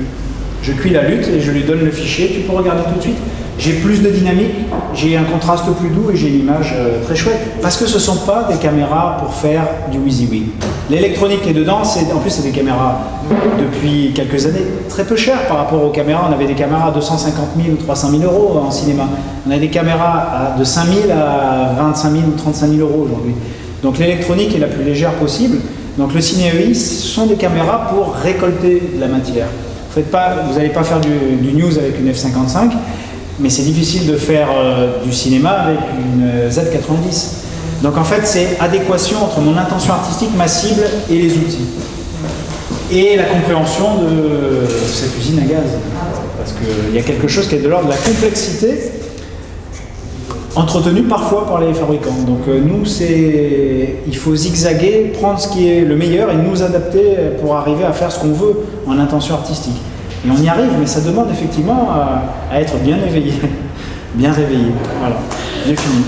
Je cuis la lutte et je lui donne le fichier, tu peux regarder tout de suite. J'ai plus de dynamique, j'ai un contraste plus doux et j'ai une image très chouette. Parce que ce ne sont pas des caméras pour faire du WYSIWYG. L'électronique qui est dedans, en plus c'est des caméras depuis quelques années très peu chères par rapport aux caméras. On avait des caméras à 250 000 ou 300 000 euros en cinéma. On a des caméras de 5 000 à 25 000 ou 35 000 euros aujourd'hui. Donc l'électronique est la plus légère possible. Donc le ciné-EI, ce sont des caméras pour récolter de la matière. Vous n'allez pas faire du news avec une F55, mais c'est difficile de faire du cinéma avec une Z90. Donc en fait, c'est adéquation entre mon intention artistique, ma cible et les outils. Et la compréhension de cette usine à gaz. Parce qu'il y a quelque chose qui est de l'ordre de la complexité, entretenue parfois par les fabricants. Donc nous, il faut zigzaguer, prendre ce qui est le meilleur et nous adapter pour arriver à faire ce qu'on veut en intention artistique. Et on y arrive, mais ça demande effectivement à être bien éveillé, bien réveillé. Voilà, j'ai fini.